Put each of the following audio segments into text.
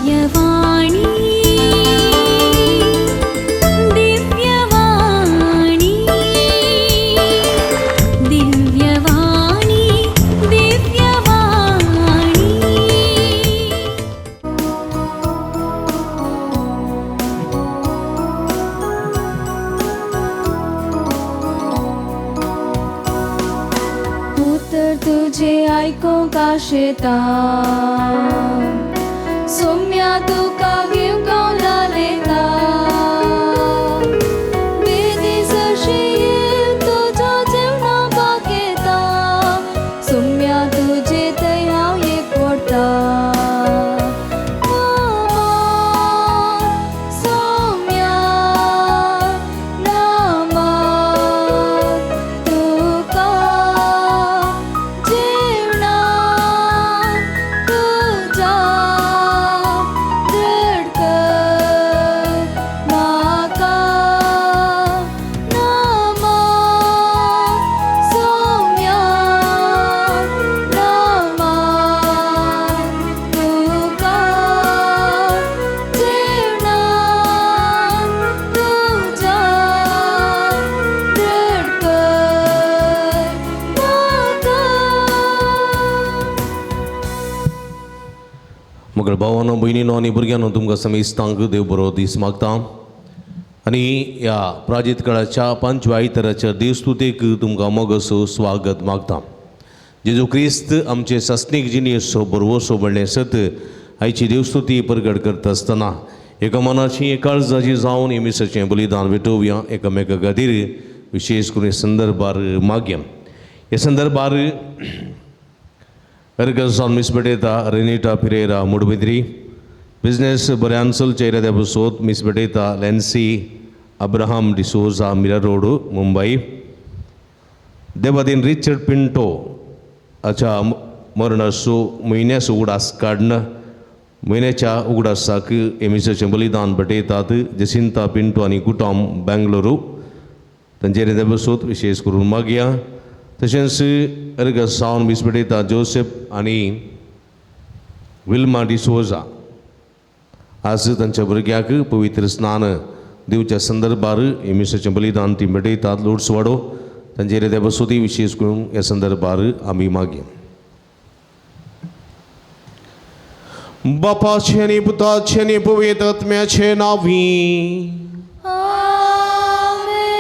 दिव्यवाणी दिव्यवाणी दिव्यवाणी दिव्यवाणी उत्तर तुझे ऐको का शेतान सोम्या तुका घेऊ कौला लेता बेदीस येईल तुझ्या जेवणा बागेता सोम्या तुझे तया एक वटा सोम्या नामा तुका जेवणा तुझा दृढ माका नामा सोम्या नामा तुका जेवणा तुझा दृढ माका. मग भावांनो भयणींनो आनी भुरग्यांनो तुमकां समेस्तांक देव बरो दीस मागता आनी ह्या प्राजीत काळाच्या 5व्या आयताराच्या देवस्तुतेक तुमकां मोगसो स्वागत मागता. जेजू क्रिस्त आमचे सस्नीक जिणेचो बरवसो म्हणलें सत आयची देवस्तुती प्रगट करता आसतना एका मनाची काळजाची जावन एमिसाचें बलिदान भेटोवया एकामेका खातीर विशेश करून हे संदर्भार मागया. हे संदर्भार Ergason Misbedeta, Renita Pereira, Mudbidri, Business Baransal Chaira Debusot, Misbedeta, Lency, Abraham D'Souza, Mira Road, Mumbai. Devadin Richard Pinto, Acha Mornasu, Muines Udas Kadna, Muinecha Udasak, Emisa Chambalidan Bateta, Jacinta Pinto, and Ikutam, Bangalore, Tanjere Debusot, Vishes Kurumagia. तशेंच एरगासावन मिसबेटेता Joseph आनी Wilma D'Souza आज तांच्या भुरग्याक पवित्र स्नान दिवच्या संदर्भार एमिसाचें बलिदान ती भेटयतात loads वाडो तांचेर ते बसोती विशेश करून ह्या संदर्भार आमी मागया. बापाचे आनी पुताचे आनी पवित्र आत्म्याचे नांवी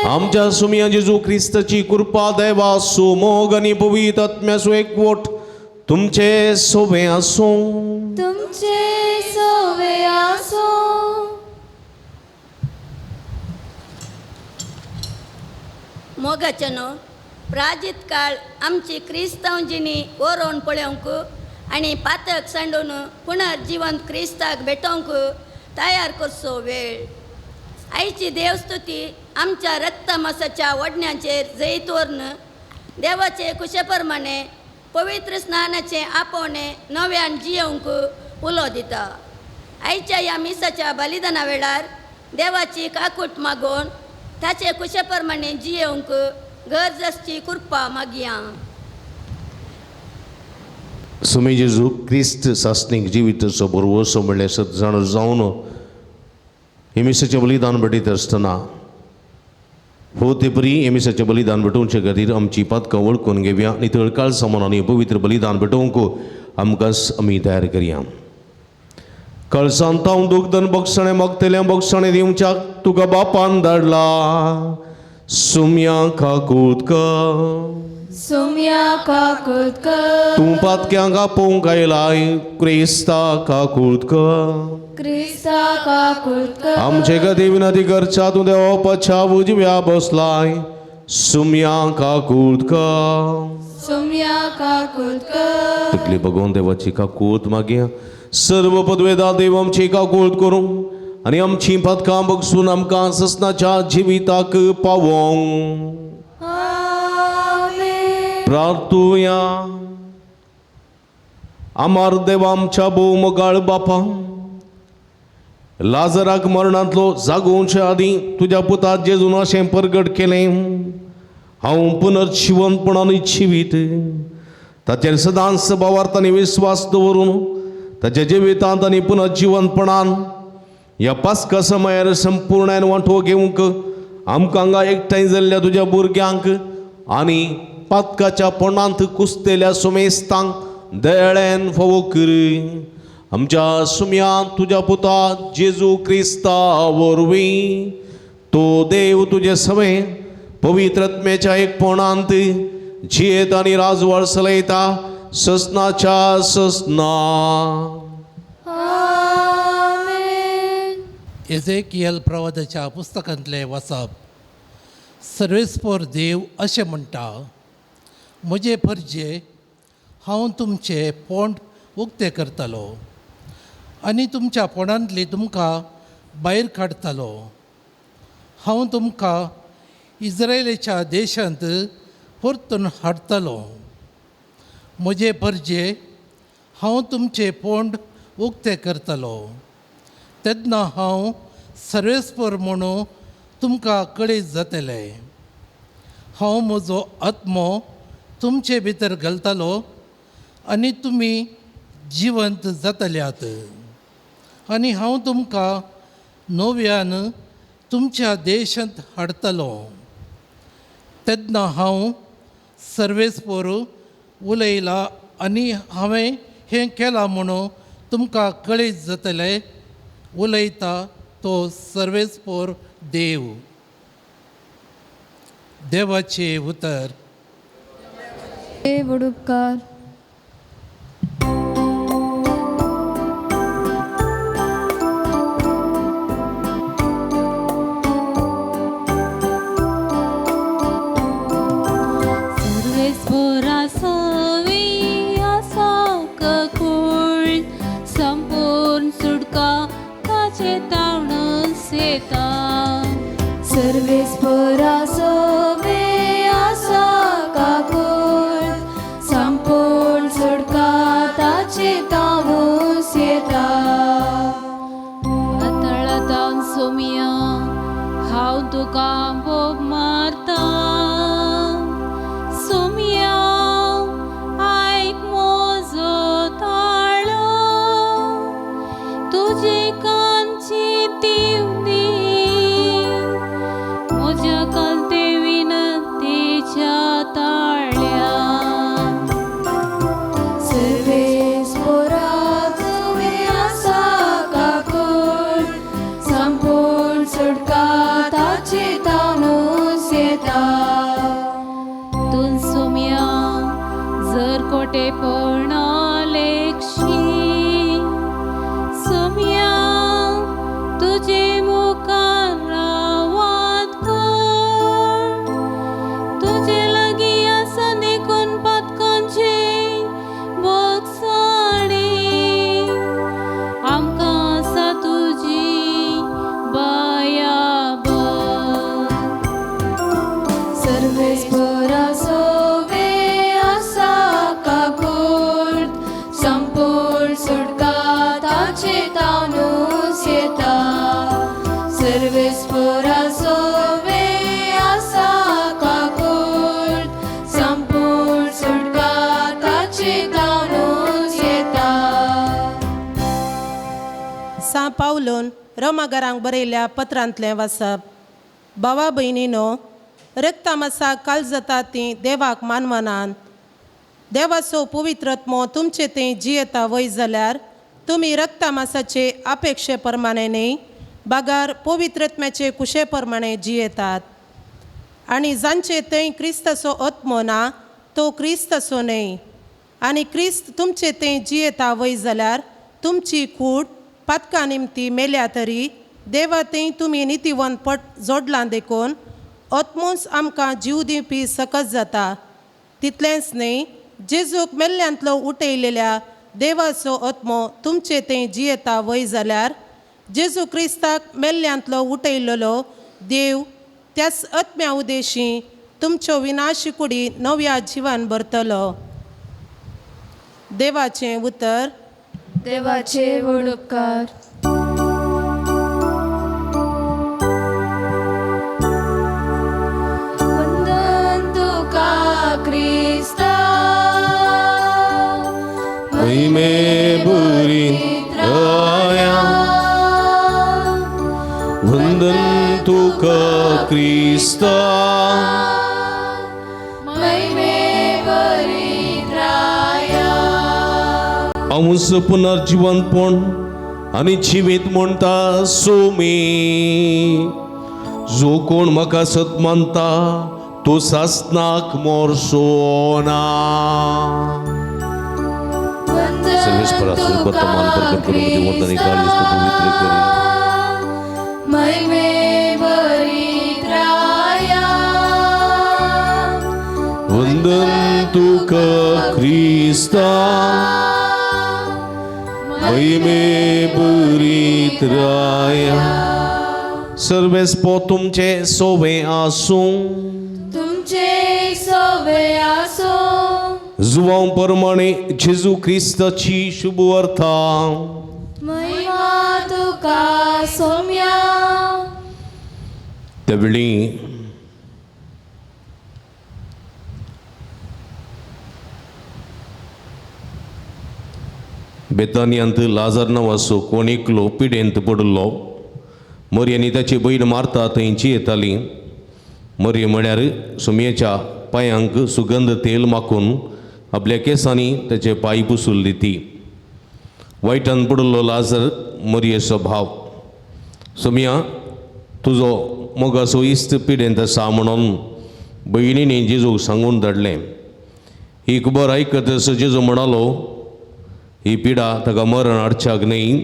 आमच्या सुमिया जेजू ख्रिस्ताची कृपा देवा मोग आणि पवित्र आत्म्याचो एकवट तुमचे सोबे आसूं. तुमचे सोवे आसो. मोगाचनो प्राजीत काळ आमची क्रिस्तांव जिणी ओरोवन पळोवंक आनी पातक सांडून पुनर्जिवंत क्रिस्ताक भेटोवंक तयार करचो वेळ. आयची देवस्तुती आमच्या रक्तमासाच्या वडण्याचेर जैत वर्ण देवाचे कुशेप्रमाणे पवित्र स्नानाचे आपोवणे नव्यान जियोवंक उलो दिता. आयच्या ह्या मिसाच्या बलिदाना वेळार देवाची काकूट मागोवन ताचे कुशेप्रमाणे जियोवंक गरजची कृपा मागया. सुमी जेजू क्रिस्त सासनीक जिविताचो बरवसो म्हणल्यार सतजाण जावन एमिसाचें बलिदान भेटयत आसतना हो ते परी एमिसाचें बलिदान भेटोवचे खातीर आमची पातकां वळखून घेवया. नितळ काळ सामोन आनी पवित्र बलिदान भेटोवंक आमकांच आमी तयार करया. कळसांत हांव दुखदन बक्षणे मागतलें बक्षणे दिवच्याक तुका बापान धाडला. सुम्या काकूतका सोम्या काकुतका तूं पातक्यांक आपोवंक आयलाय क्रिस्ता काकूतका क्रिस्ता काकुतका आमचे खातीर विनंती करच्या तूं देवाच्या उजव्या बसलाय. सुम्या काकूतका सोम्या काकुतका तकली बघून देवाची काकूत मागया. सर्व पदवेदार देव आमची काकूत करूं आनी आमची पदकां बगसून आमकां ससनाच्या जिविताक पावोंक प्रार्थुया. आमार देवा आमच्या भोव मोगाळ बापा लाजराक मरणांतलो जागोवच्या आदी तुज्या पुतात जेजून अशें प्रगट केलें. हांव पुनर्जिवंतपणान जिवीत ताचेर सदांच भावार्थांनी विस्वास दवरून ताच्या जिवितांत आनी पुनर्जीवनपणान ह्या पास्का समयार संपूर्णान वांटो घेवंक आमकां हांगा एकठांय जाल्ल्या तुज्या भुरग्यांक आनी पातकाच्या पोंडांत कुसतेल्या सुमेस्तांक दयाळ्यान फावो कर. आमच्या सुम्यांत तुज्या पुता जेजू क्रिस्ता वरवीं तो देव तुजे सवे पवित्र आत्म्याच्या एकपणांत जियेत आनी राजवाड चलयता ससनाच्या ससना. एझेकियल प्रवादाच्या पुस्तकांतले वाचप. सर्वेस्पर देव अशें म्हणटा, म्हजे परजे हांव तुमचे पोंड उक्ते करतलो आनी तुमच्या पोंडांतली तुमकां भायर काडटलो. हांव तुमकां इस्रायेलीच्या देशांत परतून हाडटलो. म्हजे परजे हांव तुमचे पोंड उक्ते करतलो. तेन्ना हांव सर्वेस्पर म्हणून तुमकां कळीत जातलें. हांव म्हजो आत्मो तुमचे भितर घालतलो आनी तुमी जिवंत जातल्यात. आनी हांव तुमकां नव्यान तुमच्या देशांत हाडटलो. तेन्ना हांव सर्वेस्पर उलयलां आनी हांवें हें केलां म्हणून तुमकां कळीत जातलें. उलयता तो सर्वेस्पर देव. देवाचे उतर. देव उपकार. सर्वेस्परा सवी आसा कूळ संपूर्ण सुटका ताचे तावण सेता. सर्वेस्परा सवे आसा काकूळ संपूर्ण सुटका ताचे तावूस येता. पातळांत सोमिया हांव तुका बोब मारता. सोमिया आयक म्हजो ताळो. तुजे कांची दिवनी म्हज्या कांते विनंतेच्या ताळ्या. सर्वेस्परा सवे आसा काकूळ संपूर्ण सुटका ताचे तावूस येता. तुन सोम्या जर कोटेपण लेखशी. सोम्या तुजे मुखार रावात कोण. तुजे लागीं आसा देखून पातकांचे बोगसाणी. आमकां आसा तुजी बायाबत. सर्वेस्परा सवे आसा काकूळ संपूर्ण सुटका ताचे तावूस येता. सर्वेस्परा सवे आसा काकूळ संपूर्ण सुटका ताचे तावूस येता. सा पावलोन रोमाघरांक बरयल्या पत्रांतलें वाचप. भावा भयणीनो, रक्तामासा काल जाता ती देवाक मानवनान. देवाचो पवित्र आत्मो तुमचे ते जियेता वय जाल्यार तुमी रक्तामासाचे अपेक्षे प्रमाणे न्ही, बागार पवित्र आत्म्याचे कुशे प्रमाणे जियेतात. आनी जांचे थंय क्रिस्ताचो आत्मो ना तो क्रिस्ताचो न्ही. आनी क्रिस्त तुमचे ते जियेता वय जाल्यार तुमची कूड पातका निमती मेल्या तरी देवा थंय तुमी नितीवंत पट जोडलां देखून आत्मोच आमकां जीव दिवपी सकत जाता. तितलेंच न्ही, जेजूक मेल्ल्यांतलो उठयलेल्या देवाचो आत्मो तुमचे ते जियेता वय जाल्यार जेजू क्रिस्ताक मेल्ल्यांतलो उठयलेलो देव त्याच आत्म्या उदेशी तुमच्यो विनाशी कुडी नव्या जिवान भरतलो. देवाचें उतर. देवाचे व्हड उपकार. वंदन तुका क्रिस्ता. महिमे बुरी पवित्राया वंदन तुका क्रिस्ता आमचं पुनर्जीवनपण आणि जिवीत म्हणटा सोमी जो कोण म्हाका सत मानता तो सासनाक मोरसोना सर्वेश्वरा वर्तमान प्रकट करून वंदन काळजी पवित्र करी वंदन तुका क्रिस्ता महिमे बरीत राया सर्वेस पो तुमचे सोवे आसूं जुवां प्रमाणे जेजू क्रिस्ताची शुभ अर्था त्यावेळी बेतानियांत लाजार नांवाचो कोण एकलो पिडेंत पडलो मरियेनी ताची बहीण मार्ता थंयची येताली मरिये म्हळ्यार सुमयेच्या पांयांक सुगंध तेल माखून आपल्या केसांनी ताचे पांय पुसून दिती वायटान पडलो लाजार मरियेचो भाव सुमया तुजो मोगाचो इश्ट पिडेंत आसा म्हणून भयणींनी जेजूक सांगून धाडलें ही खबर आयकतच जेजू म्हणालो ही पिडा ताका मरण हाडच्याक न्ही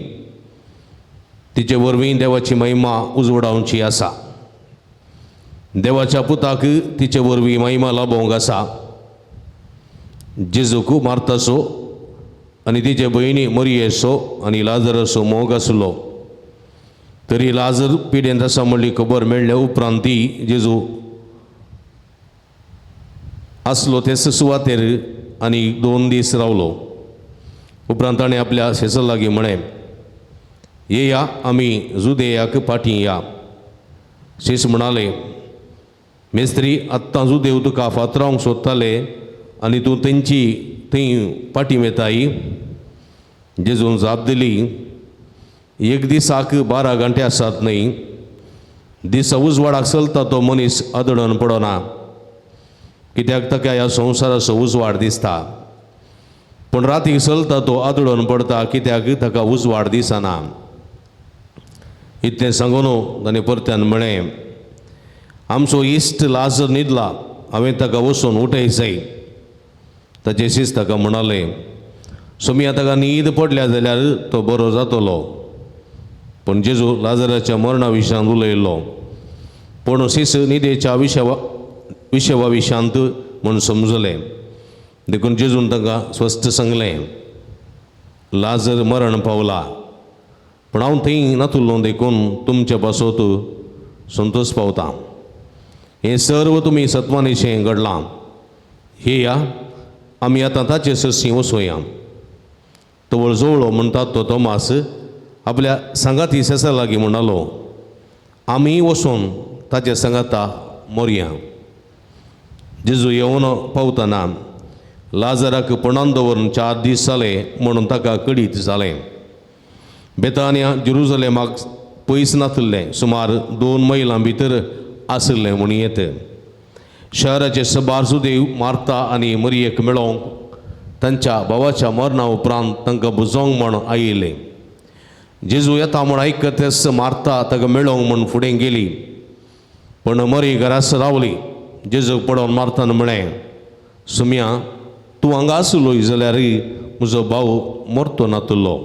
तिचे वरवीं देवाची महिमा उजवडावची आसा देवाच्या पुताक तिचे वरवीं महिमा लाभोवंक आसा जेजूक मार्ताचो आनी तिचे भयणी मरियेचो आनी लाजराचो मोग आसलो तरी लाजर पिडेंत आसा म्हणली खबर मेळ्ळ्या उपरांत ती जेजू आसलो ते सुवातेर आनी 2 दीस रावलो उपरांत ताणें आपल्या शेसा लागीं म्हळें येया आमी जुदेयाक फाटीं या शेस म्हणाले मेस्त्री आत्तां जुदेव तुका फातरावंक सोदताले आनी तूं तेंची थंय फाटीं वेताय जेजून जाप दिली एक दिसाक 12 घंटे आसात न्ही दिसा उजवाडाक चलता तो मनीस आदळून पडना कित्याक ताका ह्या संवसाराचो उजवाड दिसता पूण रातीक चलता तो आदळून पडता कित्याक ताका उजवाड दिसना इतलें सांगून ताणें परत्यान म्हळें आमचो इश्ट लाजर न्हिदला हांवें ताका वचून उठयचय ताचे शिस्त ताका म्हणालें सुमया ताका न्हीद पडल्या जाल्यार तो बरो जातलो पूण जेजू लाजराच्या मरणा विशयान उलयलो पूण शिस न्हिदेच्या विशवा विशांत म्हूण समजलें देखून जेजून ताका स्वस्थ सांगलें लाजर मरण पावला पूण हांव थंय नातुल्लो देखून तुमच्या पासोत संतोश पावता हें सर्व तुमी सत्वानिशें घडलां येया आमी आतां ताचे ससी वचोया तवळ जवळो म्हणटा तो तोमास आपल्या सांगाती सेसा लागीं म्हणालो आमी वचून ताचे सांगाता मोरया जेजू येवन पावतना लाजराक पणान दवरून 4 दीस जाले म्हणून ताका कडीत जालें बेतानिया जेरुसलेमाक पयस नासलें सुमार 2 मैलां भितर आसलें म्हूण येत शहराचे सबार सुदेव मार्ता आनी मरियेक मेळोवंक तांच्या भावाच्या मरणा उपरांत तांकां बुजोवंक म्हण आयिल्ले जेजू येता म्हूण आयकतच मार्ता ताका मेळोवंक म्हूण फुडें गेली पूण मरी घरास रावली जेजूक पळोवन मार्तान म्हळें सुमया तूं हांगा आसलोय जाल्यार म्हजो भाव मरतो नातलो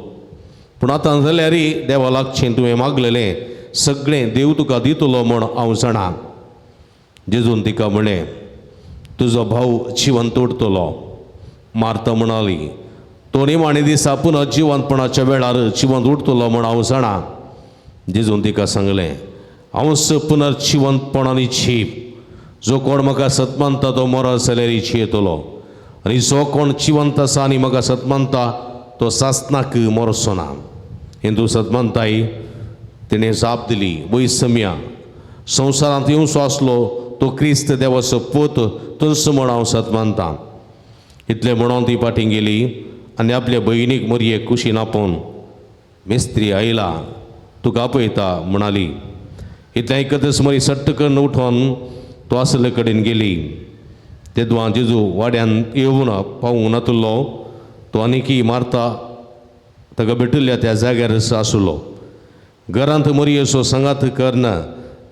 पूण आतां जाल्यार देवा लागचें तुवें मागलेलें सगळें देव तुका दितलो म्हूण हांव जाणा जेजून तिका म्हळें तुजो भाव जिवंत उरतलो मार्ता म्हणाली तो निमाणे दिसा पुनः जिवंतपणाच्या वेळार जिवंत उरतलो म्हूण हांव जाणा जेजून तिका सांगलें हांवच पुनर्जिवंतपणानी जीव जो कोण म्हाका सतमानता तो मरत जाल्यार जियेतलो आनी जो कोण जिवंत आसा आनी म्हाका सतमानता तो सासनाक मरचो ना हिंदू सतमानताय तिणें जाप दिली वय समया संवसारांत येवचो आसलो तो क्रिस्त देवाचो पूत तुलस म्हूण हांव सतमानता इतलें म्हणून ती फाटीं गेली आनी आपल्या भयणीक मरयेक कुशीन आपोवन मेस्त्री आयला तुका आपयता म्हणाली. इतलें आयकतच मरी सट्ट करून उठोन तो आसले कडेन गेली. तेदुआ जेजू वाड्यान येवून पावूंक नातुल्लो. तो आनीकी मारता ताका भेटिल्ल्या त्या जाग्यार आसलो. घरांत मरयेचो सांगात करना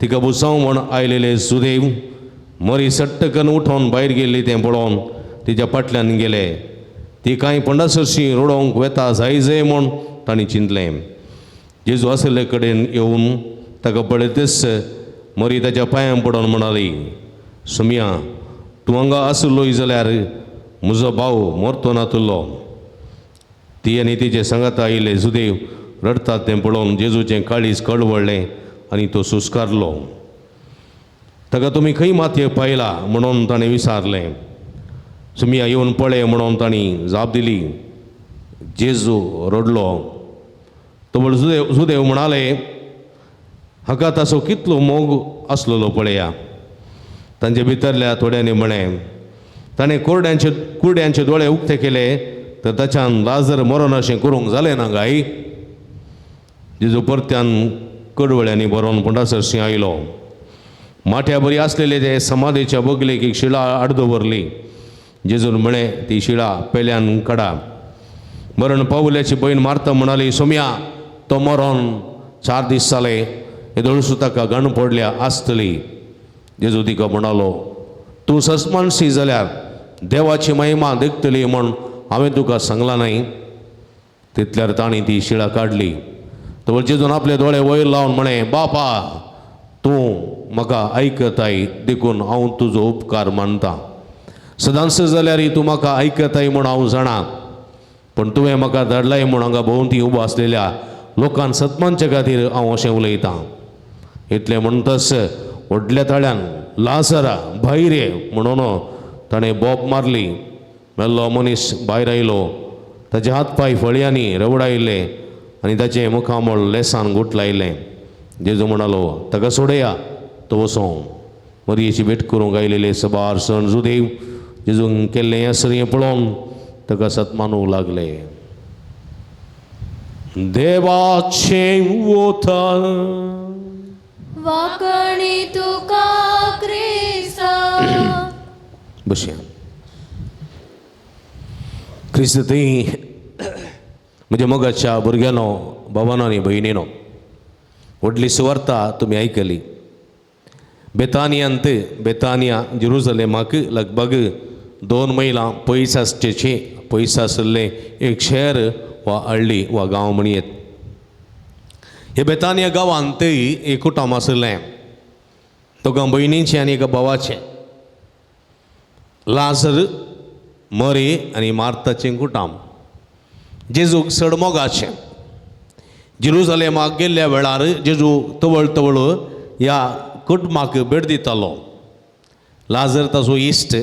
तिका बुसांव म्हण आयलेले सुदैव मरी सट्ट करून उठोन भायर गेल्ली तें पळोवन तिच्या फाटल्यान गेले. ती कांय पन्नासशी रडोवंक वेता जाय म्हूण तांणी चिंतलें. जेजू आसले कडेन येवन ताका पळयतच मरी ताच्या पांयां पडोन म्हणाली, सुमया तूं हांगा आसलोय जाल्यार म्हजो भाव मरतो नातुल्लो. ती आनी तिचे सांगात आयिल्ले सुदैव रडतात तें पळोवन जेजूचें काळीज कळवळ्ळें आनी तो सुस्कारलो. ताका तुमी खंय मातयेक पायला म्हणून ताणें विचारलें. सुमया येवन पळय म्हणून तांणी जाप दिली. जेजू रडलो. तो सुदैव म्हणाले, हाका ताचो कितलो मोग आसलेलो पळया. तांचे भितरल्या थोड्यांनी म्हळें, ताणें कुरड्यांचे दोळे उक्ते केले तर ताच्यान लाजर मरण अशें करूंक जालें ना गाय. जेजू परत्यान कडवळ्यांनी बरोवन पन्नासशी आयलो. माठ्या बरी आसलेले ते समाधीच्या बगलेक एक शिळा आड दवरली. जेजून म्हळें, ती शिळा पेल्यान काडा. मरण पावल्याची बहीण मारता म्हणाली, सोम्या तो मरण 4 दीस जाले हे दळसू ताका गण पडल्या आसतली. जेजू तिका म्हणालो, तूं सस्मानशी जाल्यार देवाची महिमा देखतली म्हण हांवें तुका सांगलां न्हय. तितल्यार ताणी ती शिळा काडली. तो जेजून आपले दोळे वयर लावन म्हणें, बापा तूं म्हाका आयकताय देखून हांव तुजो उपकार मानता. सदांच जाल्यारय तूं म्हाका आयकताय म्हूण हांव जाणा. पण तुवें म्हाका धाडलाय म्हूण हांगा भोंवती उबो आसलेल्या लोकांक सत्मानचे खातीर हांव अशें उलयतां. इतलें म्हणटच व्हडल्या ताळ्यान लाजरा भायर ये म्हणून ताणें बोब मारली. मेल्लो मनीस भायर आयलो. ताचे हात पांय फळयांनी रवडायले आनी ताचें मुखामोळ लेसान घुट लायलें. जेजू म्हणालो, ताका सोडया तो वचो. मरयेची भेट करूंक आयलेले सबार सण सुदैव जेजून केल्लें हें सगळें पळोवन ताका सत्मानूंक लागले. देवाचें वोतान वाकणी तुका क्रिस्ता. बशया क्रिस्त ती म्हणजे मोगाच्या भुरग्यानो भावानो आनी भयणीनो, व्हडली सुवार्ता तुमी आयकली. बेतानिया जेरुसलेमाक लगभग 2 मैलां पयस आसलें एक शहर वा हळ्ळी वा गांव म्हणयेत. हे बेतानिया गांवांत एक कुटुंब आसलें. 2 भयणींचें आनी 1 भावाचें. लाजर, मरी आनी मार्ताचें कुटुंब. जेजूक चड मोगाचें. जेरुसलेमाक गेल्ल्या वेळार जेजू तवळ ह्या कुटुंबाक भेट दितालो. लाजर ताचो इश्ट,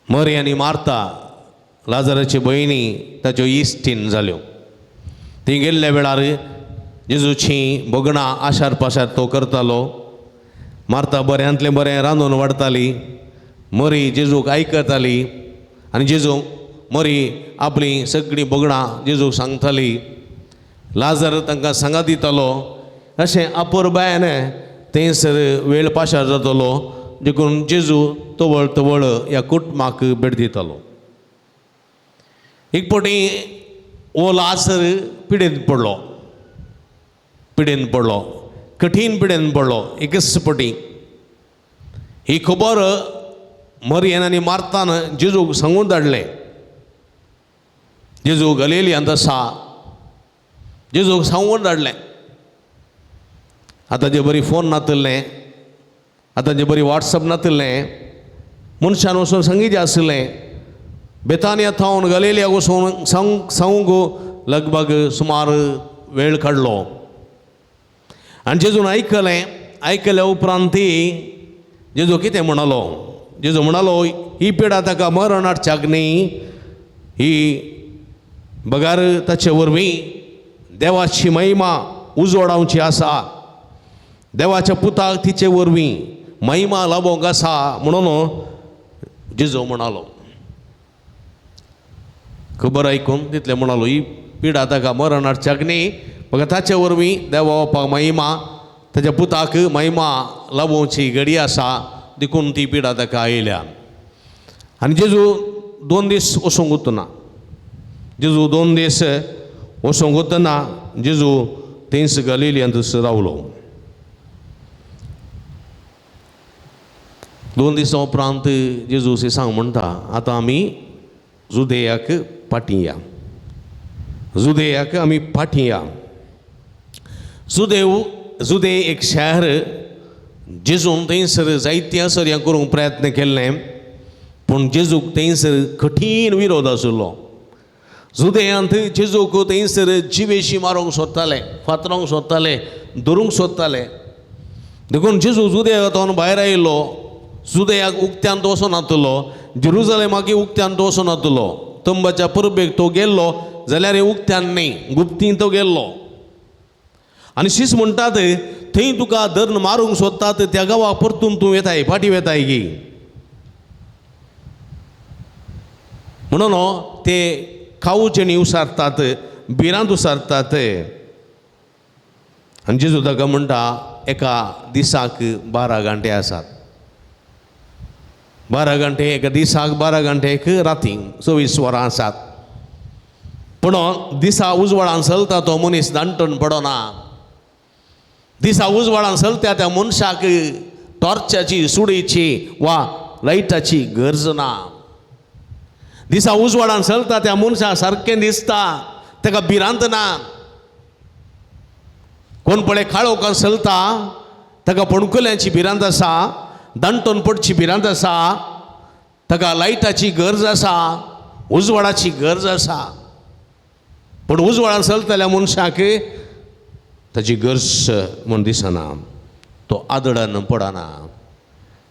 मरी आनी मार्ता लाजराचे भयणी ताच्यो इश्टीण जाल्यो. थंय गेल्ल्या वेळार जेजूचीं भोगणां आशार पाशार तो करतालो. मार्ता बऱ्यांतलें बरें रांदून वाडटाली. मरी जेजूक आयकताली आनी जेजू मरी आपली सगळीं भोगणां जेजूक सांगताली. लाजर तांकां सांगात दितालो. अशें अपुरबायन थंयसर वेळ पाशार जातालो देखून जेजू तवळ ह्या कुटुंबाक भेट दितालो. एक फावटी हो लाजर पिडेन पडलो, कठीण पिडेन पडलो. एकच फावटी ही खबर मरियन आनी मार्तान जेजूक सांगून धाडलें. जेजू गलिलियांत आसा. जेजूक सांगून धाडलें. आतां जे बरी फोन नातलें, आतां जे बरी वॉट्सअप नातलें, मनशान वचून सांगिचें आसलें. बेतानिया थावन गलिलिया वचून सांगूंक लगभग सुमार वेळ काडलो. आनी जेजून आयकले उपरांत जेजू कितें म्हणलो. जेजू म्हणलो, ही पिडा ताका मरण हाडच्याक न्ही, ही बगार ताचे वरवीं देवाची महिमा उजवाडावची आसा. देवाच्या पुताक तिचे वरवीं महिमा लाबोंक आसा म्हणून जेजू म्हणलो. खबर ऐकून तितले म्हणालो ही पिडा ताका मरण हाडच्याक न्ही म्हाका ताचे वरवीं देवा बापाक महिमा ताच्या पुताक महिमा लावोवची घडी आसा देखून ती पिडा ताका आयल्या. आनी जेजू 2 दीस वचूंक उरना. जेजू 2 दीस वचूंक उरना. जेजू थंयच गलिलियांत रावलो. 2 दिसां उपरांत जेजू सांग म्हणटा आतां आमी जुदेयाक फाटीं या. जुदेयाक आमी फाटीं या. जुदे एक शहर जेजून थंयसर जायत्या सर्या करूंक प्रयत्न केल्ले पूण जेजूक थंयसर कठीण विरोध आशिल्लो. जुदेयांत जेजूक थंयसर जिवेशी मारूंक सोदताले, फातरूंक सोदताले, धरूंक सोदताले. देखून जेजू जुदेयांतून भायर आयिल्लो. जुदेयाक उक्त्यांत वचनातलो, जेरुजलेमाक उक्त्यांत वचनातलो. तंबाच्या परबेक तो गेल्लो जाल्यार उक्त्यान न्ही, गुप्तीन तो गेल्लो. आनी शीस म्हणटात थंय तुका धरून मारूंक सोदतात त्या गांवाक परतून तूं येताय, फाटीं वेताय गी म्हणून ते खावचेणी उसारतात, बिरांत उसारतात. आनी जेजू ताका म्हणटा एका दिसाक 12 घंटे आसात. 12 घंटे एका दिसाक, 12 घंटे एक रातीक 24 वरां आसात. पूण दिसा उजवाडान चलता तो मनीस दांटून पडना. दिसा उजवाडान चलता त्या मनशाक टॉर्चाची, सुडीची वा लायटाची गरज ना. दिसा उजवाडान चलता त्या मनशाक सारकें दिसता, ताका भिरांत ना. कोण पळय काळोखान चलता ताका पणकुल्यांची भिरांत आसा, दांटून पडची भिरांत आसा, ताका लायटाची गरज आसा, उजवाडाची गरज आसा. पूण उजवाडान चलतल्या मनशाक ताची गरज म्हूण दिसना. तो आदळान पडना.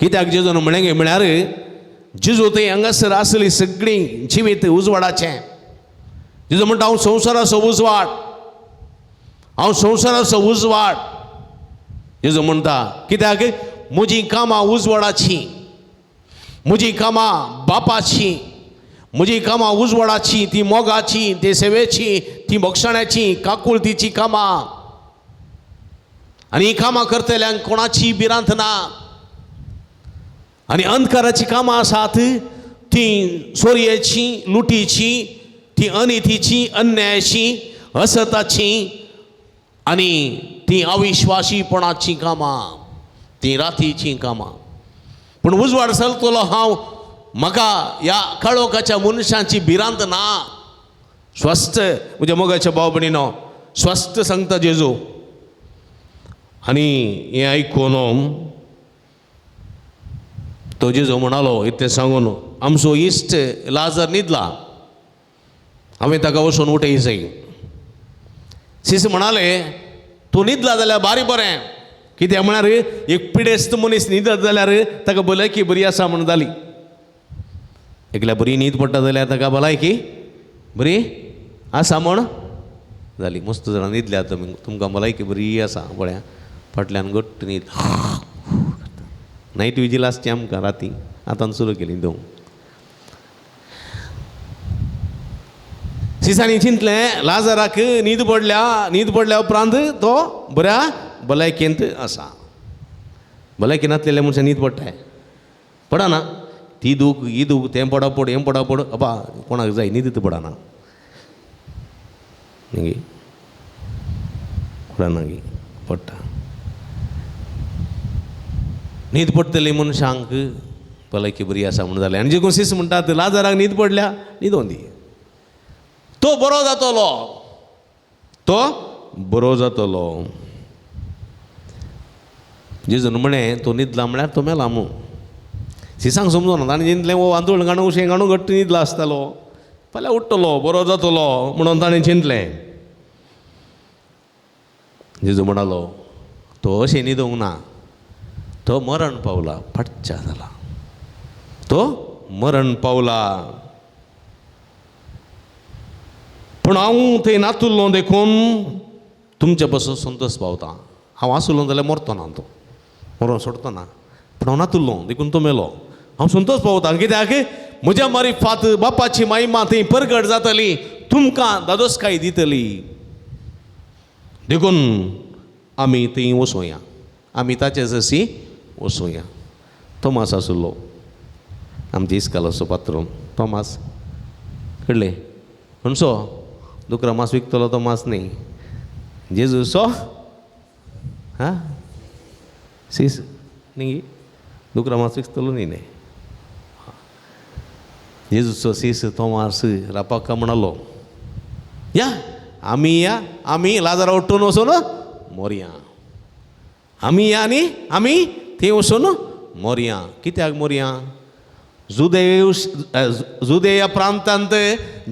कित्याक जेजून म्हळें म्हळ्यार जेजू थंय हांगासर आसली सगळीं जिवीत उजवाडाचें. जेजू म्हणटा हांव संवसाराचो उजवाड, हांव संवसाराचो उजवाड. जेजू म्हणटा कित्याक म्हजीं कामां उजवाडाची, म्हजीं कामां बापाची, म्हजीं कामां उजवाडाची, ती मोगाची, ती सेवेची, ती मोक्षणाची, काकुळतीची कामां. आनी ही कामां करतल्यांक कोणाची भिरांत ना. आनी अंधकाराची कामां आसात ती चोरयेची, लुटीची, ती अनितीची, अन्यायाची, असताची आनी ती अविश्वासीपणाची कामां, ती रातीची कामां. पूण उजवाड चलतलो हांव, म्हाका ह्या काळोखाच्या मनशांची भिरांत ना. स्वस्थ म्हज्या मोगाच्या भाव भयणीनो, स्वस्थ सांगता जेजू. आनी हें आयकून तो जेजू म्हणालो इतलें सांगून आमचो इश्ट लाजर न्हिदला, हांवें ताका वचून उठयचें. शिस म्हणाले तूं न्हिदला जाल्यार बारी बरें. कित्याक म्हळ्यार एक पिडेस्त मनीस न्हिदत जाल्यार ताका भलायकी बरी आसा म्हण जाली. एकल्या बरी न्हीद पडटा जाल्यार ताका भलायकी बरी आसा म्हण जाली. मस्त जाणां न्हिदल्या तुमकां भलायकी बरी आसा. पळया फाटल्यान घट्ट न्हीद. नायट विजील आसची आमकां राती आतां सुरू केली न्हिदूंक. सिसांनी चिंतलें लाजराक न्हीद पडल्या उपरांत तो बऱ्या भलायकेंत आसा. भलायकेन आसलेल्या मनशाक न्हीद पडटाय पडना. ती दूख ही दूख, तें पडापड हें पडापड, अबा कोणाक जाय न्हीद पडना न्ही पडना गी पडटा. न्हीद पडटली मनशांक भलायकी बरी आसा म्हण जालें. आनी जे कोण शिस म्हणटात लाजराक न्हीद पडल्या न्हिदोवन दी, तो बरो जातलो, तो बरो जातलो. जेजून म्हणें तो न्हिदला म्हळ्यार तो मेला मू. शिसांक समजूना. ताणें चिंतलें वो आंदोळ गाणू उशें गाणू घट्ट न्हिदला आसतलो, फाल्यां उठ्ठलो बरो जातलो म्हणून ताणें चिंतलें. जेजू म्हणालो तो अशें न्हिदूंक ना, तो मरण पावला, फाटच्या जाला, तो मरण पावला. पूण हांव थंय नातुल्लो देखून तुमचे पासून संतोश पावता. हांव आसलो जाल्यार मरतो ना, तो मरोन सोडतो ना. पूण हांव नातुल्लो देखून तो मेलो. हांव संतोश पावता कित्याक म्हज्या मारिफात बापाची महिमा थंय परगट जातली तुमकां दादोसकाय दितली देखून आमी थंय वचूया आमी ताचे जशी वचूया तोमास आसलो आमच्या इस्कालाचो पात्रो तोमास कळ्ळें खंयचो दुकरा मास विकतलो तोमास न्ही जेजूचो हां सीस न्ही दुकरा मास विकतलो न्ही जेजूचो सीस तोमास रावपाक म्हणलो या आमी लाजारा उठून वचून मोरया आमी या न्ही आमी थंय वचून मोरया कित्याक मोरया जुदेया प्रांतांत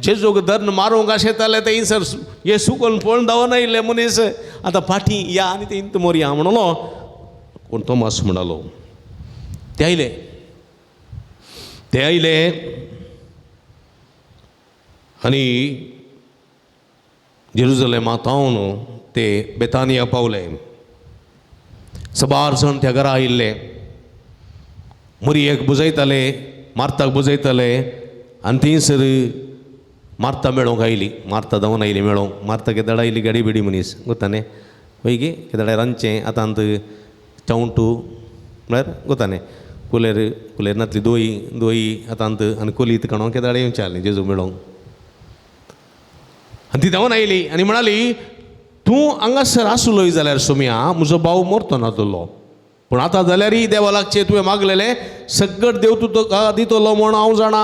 जेजूक धरून मारूंक आशेताले थंयसर येसू कोण पळोवन धांवन आयिल्ले मनीस आतां फाटीं या आनी थंय मोरया म्हणलो कोण तोमास म्हणलो ते आयले आनी जेरुजलेमांतावन ते बेतानिया पावले सबार जाण त्या घरा आयिल्ले मुरयेक बुजयताले मार्ताक बुजयताले आनी थंयसर मार्ता मेळोंक आयली मार्ता धांवन आयली मेळोंक मार्ता केदाड आयली गाडी बिडी मनीस गोताने वय गे केदाडे रांदचें आतां चावंटू म्हळ्यार गोताने कुलेर नातली दोई आतां आनी कोलीत काणो केदाडे येवचें आसलें जेजू मेळोंक आनी ती धांवन आयली आनी म्हणाली तूं हांगासर आसलोय जाल्यार सोम्या म्हजो भाव मरतो नातलो पूण आतां जाल्यारय देवा लागचें तुवें मागलेलें सगळें देव तुका दितलो म्हूण हांव जाणा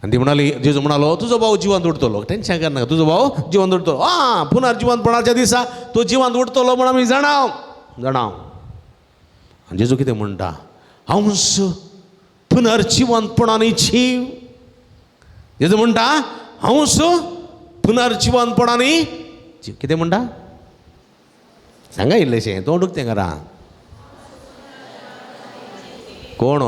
आनी ती म्हणाली जेजू म्हणालो तुजो भाव जिवंत उरतलो टेन्शन करनाका तुजो भाव जिवंत उरतलो पुनर्जिवंतपणाच्या दिसा तो जिवंत उरतलो म्हूण आमी जाणाव आनी जेजू कितें म्हणटा हांवच पुनर्जिवंतपणान जीव जेजू म्हणटा हांवच पुनर्जिवंतपणान जीव कितें म्हणटा सांगा इल्लेशें तोंडूक तें घरा कोण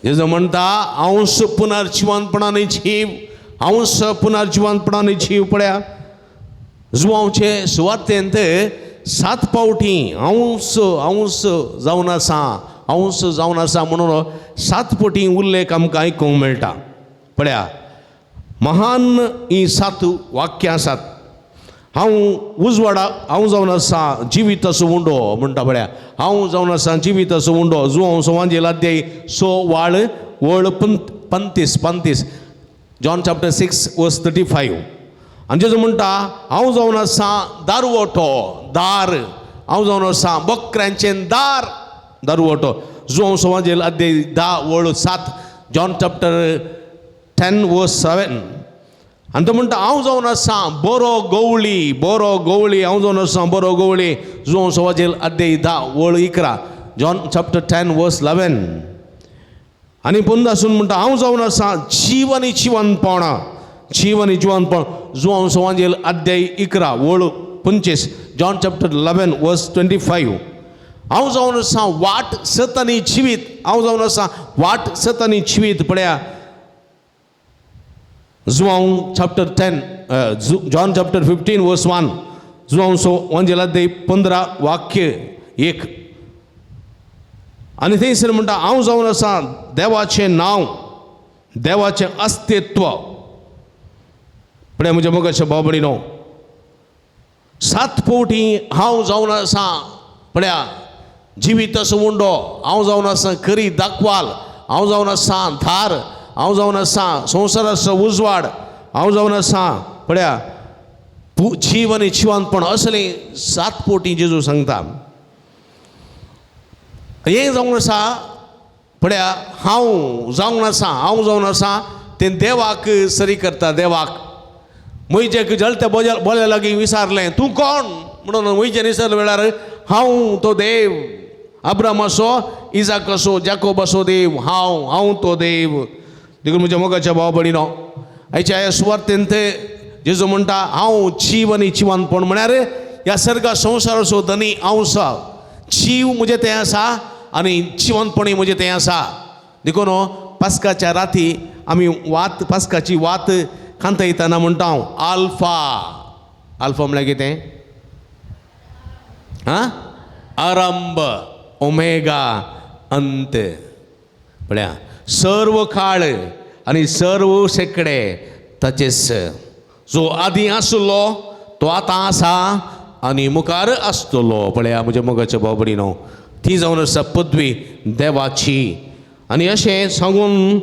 जेजू म्हणटा हांवच पुनर्जिवंतपणान जीव हांवच पुनर्जिवंतपणान जीव पळया जुवांवचे सुवातेंत 7 पावटी हांवच जावन आसा म्हणून 7 फावटी उल्लेख आमकां आयकूंक मेळटा पळया महान ही 7 वाक्यां आसात हांव जावन आसा जिविताचो उंडो म्हणटा पळया हांव जावन आसा जिविताचो उंडो जुवांव संवांजेल अध्याय 6 वळ 35 जॉन चॅप्टर 6 वर्स 35 आनी जेजू म्हणटा हांव जावन आसा दारवटो दार हांव जावन आसा बकऱ्यांचें दारवटो जुवांव संवांजेल अध्याय 10 वळ 7 जॉन चॅप्टर 10 वर्स 7 आनी तो म्हणटा हांव जावन आसा बरो गवळी हांव जावन आसा बरो गवळी जुवांव संवांजेल अध्याय 10 वळ 11 जॉन चॅप्टर 10 वर्स 11 आनी पुंदासून म्हणटा हांव जावन आसा जीव आनी जिवंतपण जुवांव संवांजेल अध्याय 11 वळ 25 जॉन चॅप्टर 11 वर्स 25 हांव जावन आसा वाट सत आनी जिवीत हांव जावन आसा वाट सत आनी जिवीत पळया जुवांव चॅप्टर 10 जॉन चॅप्टर 15 वर्स 1 जुवांव संवांजेल अध्याय 15 वाक्य 1 आनी थंयसर म्हणटा हांव जावन आसा देवाचें नांव देवाचें अस्तित्व पळया म्हज्या मोगाच्या भाव भयणीनो 7 फावटी हांव जावन आसा पळया जिविताचो उंडो हांव जावन आसा खरी दाखवाल हांव जावन आसा धार हांव जावन आसा संवसाराचो उजवाड हांव जावन आसा पळया जीव आनी जिवंतपण असलें 7 फावटी जेजू सांगता हें जावन आसा पळया हांव जावन आसा तें देवाक सरी करता देवाक मोइजेक जळते बोल्या लागीं विचारलें तूं कोण म्हणून मोइजेन विचारले वेळार हांव तो देव अब्रामाचो इजाकाचो जाकोबाचो देव हांव तो देव देखून म्हज्या मोगाच्या भाव भयणीनो आयच्या ह्या सुवातेंत जेजू म्हणटा हांव जीव आनी जिवंतपण म्हळ्यार ह्या सर्गा संवसाराचो धनी हांव आसा जीव म्हजें तें आसा आनी जिवंतपणूय म्हजें तें आसा देखून पास्काच्या राती आमी पास्काची वात खांतयतना म्हणटा हांव आल्फा म्हळ्यार कितें आरंभ ओमेगा अंत. पळया सर्व काळ आनी सर्व शेकडे ताचेच. जो आदी आसलो तो आतां आसा आनी मुखार आसतलो. पळया म्हज्या मोगाच्या भाव भयणीनो, ती जावन आसा पदवी देवाची. आनी अशें सांगून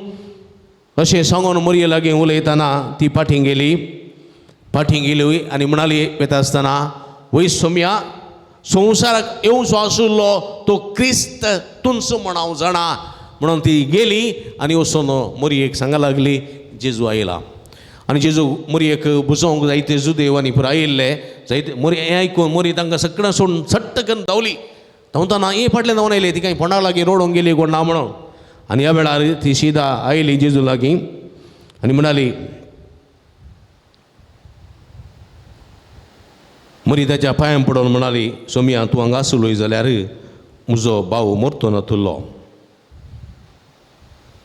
मरये लागीं उलयतना ती फाटीं गेली आनी म्हणाली वता आसतना, वय सोम्या, संवसाराक येवचो आशिल्लो तो क्रिस्त तुंच म्हणाव जाणा. म्हणून ती गेली आनी वचून मरयेक सांगा लागली जेजू आयला. आनी जेजू मरयेक बुजोवंक जायते जुदेव आनी पुरो आयिल्ले. जायते मरये हें आयकून मरये तांकां सगळ्यां सोडून सट्ट करून धांवली. धांवतना हे फाटल्यान धांवन आयले. ती कांय फोंडा लागीं रोडोंक गेली कोण ना म्हणून. आनी ह्या वेळार ती सीदा आयली जेजू लागीं आनी म्हणाली, मरी ताच्या पांयां पडोवन म्हणाली, सोम्या तूं हांगा आसलोय जाल्यार म्हजो भाव मरतो नासलो.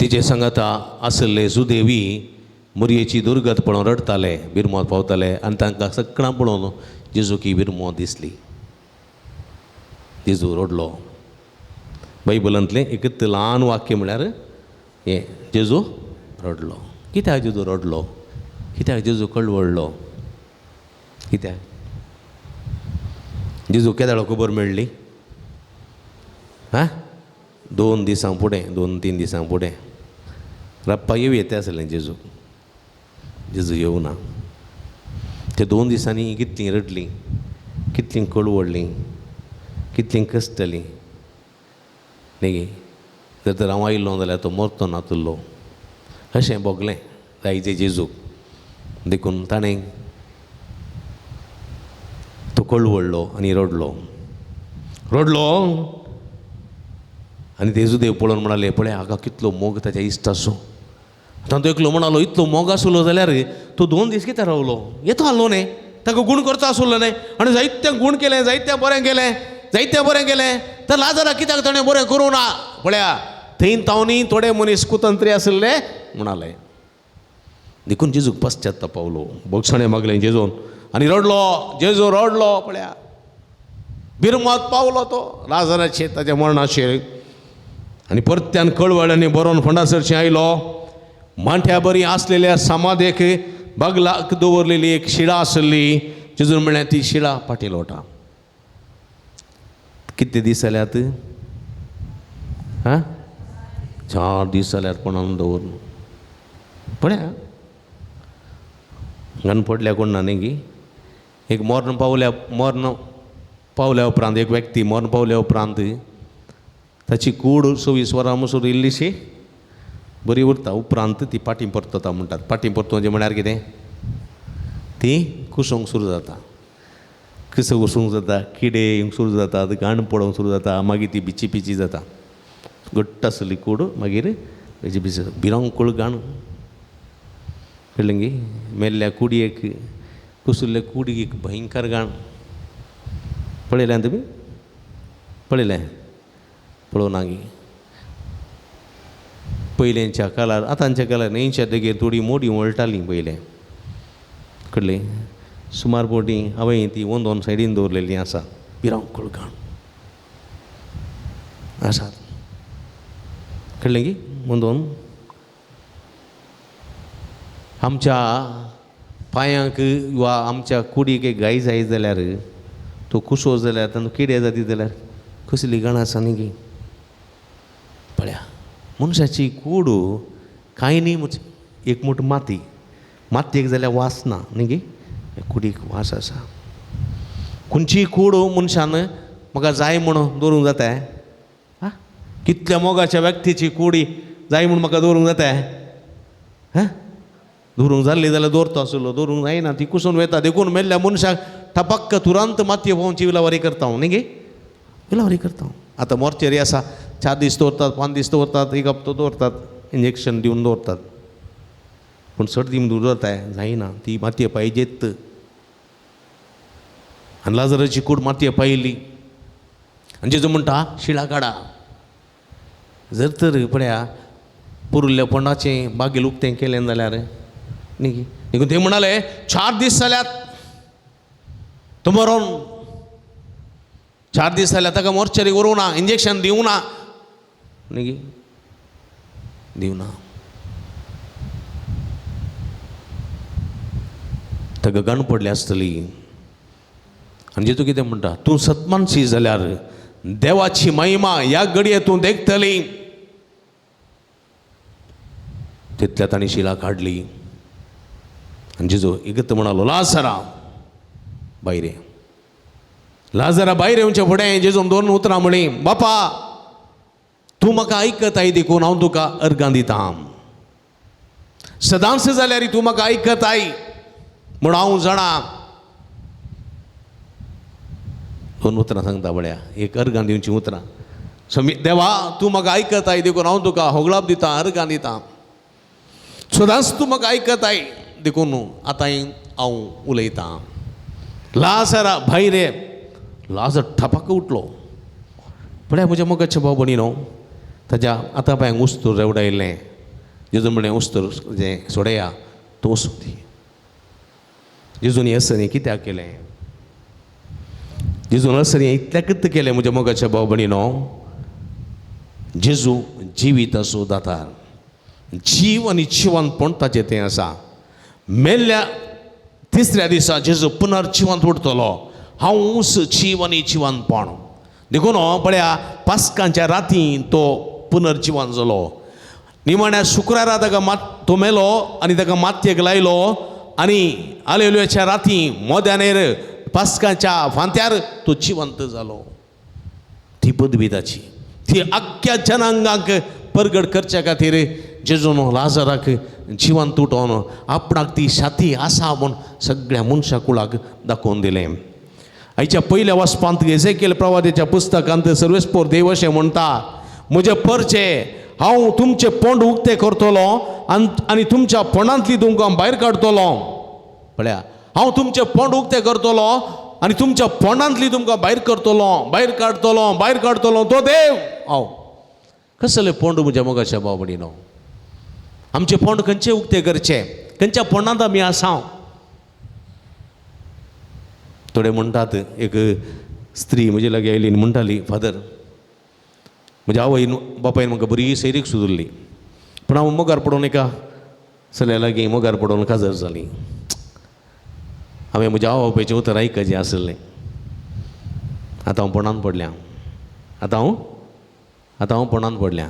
तिचे सांगाता आसले जुदेवी मरयेची दुर्गत पळोवन रडताले, बिरमोत पावताले आनी तांकां सगळां पळोवन जेजूकी बिरमोत दिसली. जेजू रडलो. बायबलांतलें एकच ल्हान वाक्य म्हळ्यार हें, जेजू रडलो. कित्याक जेजू रडलो? कित्याक जेजू कळवळलो? कित्याक? जेजू केदाळो खबर मेळ्ळी? 2 दिसां फुडें, 2-3 दिसां फुडें राप्पा येता आसलें जेजू. जेजू येवना. ते 2 दिसांनी कितलीं रडलीं, कितलीं कळवळ्ळीं, कितलीं कश्टलीं न्ही. जर तर हांव आयिल्लो जाल्यार तो मरतो नासलो अशें भोगलें जायचे जेजूक. देखून ताणें तो कळवळ्ळो आनी रडलो आनी तेजू देव पळोवन म्हणाले, पळय हाका कितलो मोग ताच्या इश्टाचो. आतां तो एकलो म्हणालो, इतलो मोग आसलो जाल्यार तो 2 दीस कित्याक रावलो? येतो आसलो न्ही, ताका गूण करचो आसलो न्ही. आनी जायत्यांक गूण केलें, जायत्यां बरें केलें. तर लाजाराक कित्याक ताणें बरें करूं ना? पळया थंय तावनी थोडे मनीस कुतंत्री आसले म्हणाले. देखून जेजूक पश्चात्ताप पावलो. बोगसणें मागलें जेजून आनी रडलो. जेजू रडलो. पळया बिरमोत पावलो तो लाजाराचे ताच्या मरणाचेर. आनी परत्यान कळवळ बरोवन फंडासरचें आयलो. मांठ्या बरी आसलेल्या समाधेक बागलाक दवरलेली एक शिळा आसली. जेजून म्हळें ती शिळा फाटीं लोटा. कितले दीस जाल्यात? 4 दीस जाल्यात कोणान दवरना. पळया गण पडल्या कोण ना न्ही. एक मरण पावल्या उपरांत एक व्यक्ती मरण पावल्या उपरांत ताची कूड 24 वरां मसूर इल्लीशी बरी उरता. उपरांत ती फाटीं परतता म्हणटात. फाटीं परतो म्हणजे म्हळ्यार कितें? ती कुसोंक सुरू जाता. कसो वसूंक जाता, किडे येवंक सुरू जातात, घाण पडोवंक सुरू जाता. मागीर ती बिची जाता. घट्ट आसली कूड मागीर हेजी भिरांकूळ घाण. कळ्ळें गे? मेल्ल्या कुडयेक, कुसुल्ल्या कुडीक एक भयंकर घाण. पळयलें तुमी? पळयलें? पळोवना गे. पयलेंच्या काळार, आतांच्या काळार न्हंयच्या देगेर थोडी मोडी वळटालीं पयलें. कळ्ळें? सुमार पोटी हांवें ती 1-2 सायडीन दवरलेलीं आसा. भिरांकूळ घाण आसात. कळ्ळें गे? 1-2 आमच्या पांयांक वा आमच्या कुडीक एक गाय जाय जाल्यार, तो कुसो जाल्यार, तातूंत किडे जाती जाल्यार कसली घाण आसा न्ही गे. पळया मनशाची कूड कांय न्ही, एक मूठ मातयेक जाल्यार वास ना न्ही गे. कुडीक वास आसा. खंयची कूड मनशान म्हाका जाय म्हणून दवरूंक जाता? कितल्या मोगाच्या व्यक्तीची कुडी जाय म्हणून म्हाका दवरूंक जाता? दवरूंक जाल्ली जाल्यार दवरता आसलो. दवरूंक जायना, ती कुसून वयता. देखून मेल्ल्या मनशाक टपक्क तुरंत मातये पोवची विलावारी करता हांव न्ही गे. विलावारी करता हांव. आतां मोर्चेरी आसा, 4 दीस दवरतात, 5 दीस दवरतात, 1 हप्तो दवरतात, इंजेक्शन दिवन दवरतात. पूण सर्दी दवरताय जायना, ती मातये पाहिजेत. आनी लाजाराची कूड मातये पायली आनी जेजू म्हणटा शिळा काडा. जर तर पळया पुरुल्ल्या पोंडाचें बागेल उक्तें केलें जाल्यार न्ही. देखून ते म्हणाले 4 दीस जाल्यात तो मरोन. 4 दीस जाल्यार ताका मोर्चेरी व्हरूंक ना, इंजेक्शन दिवंक ना. न्ही दिवना. ताका गण पडली आसतली आनी जेतू कितें म्हणटा तूं सतमानशी जाल्यार देवाची महिमा ह्या घडये तूं देखतली. तितल्या ताणी शिला काडली आनी जेजू इगत म्हणालो लाजरा भायर ये. लाजरा भायर येवचे फुडें जेजून 2 उतरां म्हणी बापा तूं म्हाका आयकताय देखून हांव तुका अर्गां दिता. सदांच जाल्यार तूं म्हाका आयकताय म्हूण हांव जाणा. 2 उतरां सांगता बड्या एक अर्गां दिवची उतरां. देवा तूं म्हाका आयकताय देखून हांव तुका होगळाप दिता अर्गां दिता. सदांच तूं म्हाका आयकताय देखून आतां हांव उलयतां. लाजरा भायर ये. लाजर ठपाक उठलो. पळय म्हज्या मोगाच्या भाव भयणीनो ताच्या आतां पांयांक उस्तूर रेवडायल्लें. जेजून म्हणें उस्तूर जें सोडया तूं वचूं दी. जेजून हें असरी कित्याक केलें? जेजून असरी इतल्याकच केलें म्हज्या मोगाच्या भाव भयणीनो जेजू जिवीत आसूं दातार. जीव आनी जिवंतपण ताचें तें आसा. मेल्ल्या तिसऱ्या दिसा जेजू पुनर्जिवंत उरतलो. हांवूच जीव आनी जिवंतपण देखून पळया पास्कांच्या राती तो पुनर्जिवंत जालो. निमाण्या शुक्रारा ताका तो मेलो आनी ताका मातयेक लायलो आनी हालेलुयाच्या राती मोद्यानेर पास्कांच्या फांत्यार तो जिवंत जालो. ती पदवी ताची ती आख्ख्या जनांगांक परगट करच्या खातीर जेजून लाजराक जिवंत उठोवन आपणाक ती शाती आसा म्हूण सगळ्या मनशा कुळाक दाखोवन दिलें. आयच्या पयल्या वचपांत एझेकियेल प्रवादीच्या पुस्तकांत सर्वेस्पोर देव अशें म्हणटा म्हजे परचे हांव तुमचे पोंड उक्ते करतलो आनी तुमच्या पोंडांतली तुमकां भायर काडटलो. पळया हांव तुमचे पोंड उक्ते करतलो आनी तुमच्या पोंडांतली तुमकां भायर करतलो भायर काडटलो तो देव हांव. कसले पोंड म्हज्या मोगाच्या भाव भयणीनो. आमचे पोंड खंयचे उक्ते करचे? खंयच्या पोंडांत आमी आसा? थोडे म्हणटात एक स्त्री म्हजे लागीं आयली आनी म्हणटाली फादर म्हज्या आवयन बापायन म्हाका बरी सैरीक सुदरली पूण हांव मोगार पडोवन एका चल्या लागीं मोगार पडोवन काजर जाली. हांवें म्हज्या आवय बापायचें उतर आयकचें आसलें. आतां हांव पोंडांत पडल्या. आतां हांव पोंडांत पडल्या.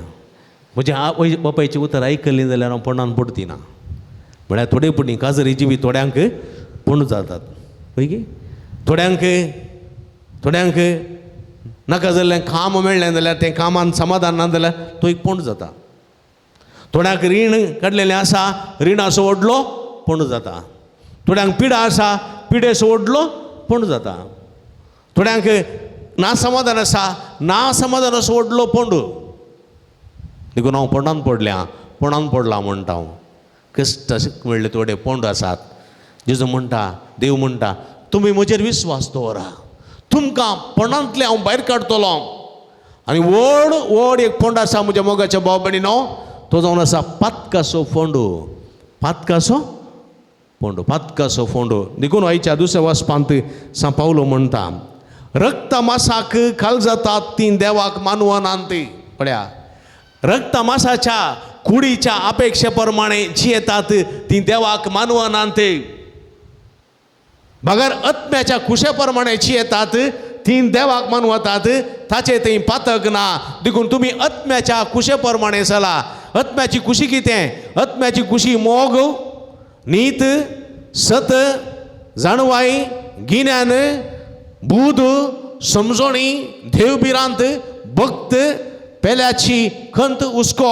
म्हज्या आवय बापायचें उतर आयकलें जाल्यार हांव पोंडांत पडटी ना. म्हळ्यार थोडे पडी काजरीची बी थोड्यांक पोंड जातात पळय गे. थोड्यांक नाका जाल्लें काम मेळ्ळें जाल्यार तें कामान समाधान ना जाल्यार तो एक पोंड जाता. थोड्यांक रीण काडलेलें आसा रिणाचो व्हडलो पोंड जाता. थोड्यांक पिडा आसा पिडेचो व्हडलो पोंड जाता. थोड्यांक नासमाधान आसा नासमाधानाचो व्हडलो पोंड. देखून हांव पोंडांत पडलां म्हणटा हांव. कश्ट व्हडले थोडे पोंड आसात. जेजू म्हणटा देव म्हणटा तुमी म्हजेर विस्वास दवरा तुमकां पोंडांतले हांव भायर काडटलो. आनी व्हड एक पोंड आसा म्हज्या मोगाच्या भाव भयणीनो तो जावन आसा पातकाचो फोंड. देखून आयच्या दुसऱ्या वचपांत सा पावलो म्हणटा रक्त मासाक खाल जातात ती देवाक मानवनांत. पळया रक्त मासाच्या कुडीच्या अपेक्षे प्रमाणे जी येतात ती देवाक मानवनांत. भागर आत्म्याच्या कुशे प्रमाणे जी येतात ती देवाक मानवतात. ताचे थंय पातक ना. देखून तुमी आत्म्याच्या कुशे प्रमाणे चला. आत्म्याची कुशी कितें? आत्म्याची कुशी मोग नीत सत जाणवाई गिन्यान बुध समजोणी देवबिरांत भक्त पेल्याची खंत हुस्को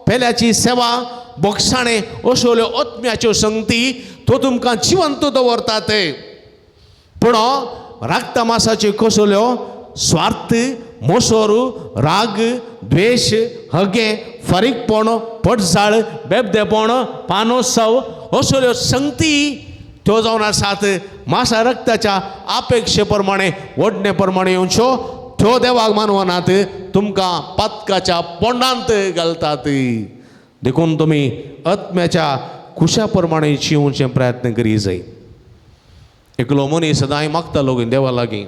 पेल्याची सेवा बोगसाणे अश्यो आत्म्याच्यो संगती तो तुमकां जिवंत दवरतात. पूण राक्त मासाच्यो कसल्यो स्वार्थ मोसोर राग द्वेष हगे फारीकपण पडसाळ बेबदेपण पानोत्सव अश्यो संगती त्यो जावन आसात मासा रक्ताच्या अपेक्षे प्रमाणे वडणे प्रमाणे येवच्यो त्यो देवाक मानवनात. तुमकां पातकाच्या पोंडांत घालतात. देखून तुमी आत्म्याच्या कुशा प्रमाणे जिवचे प्रयत्न करी जाय. एकलो मनीस सदांय मागतालो देवा लागीं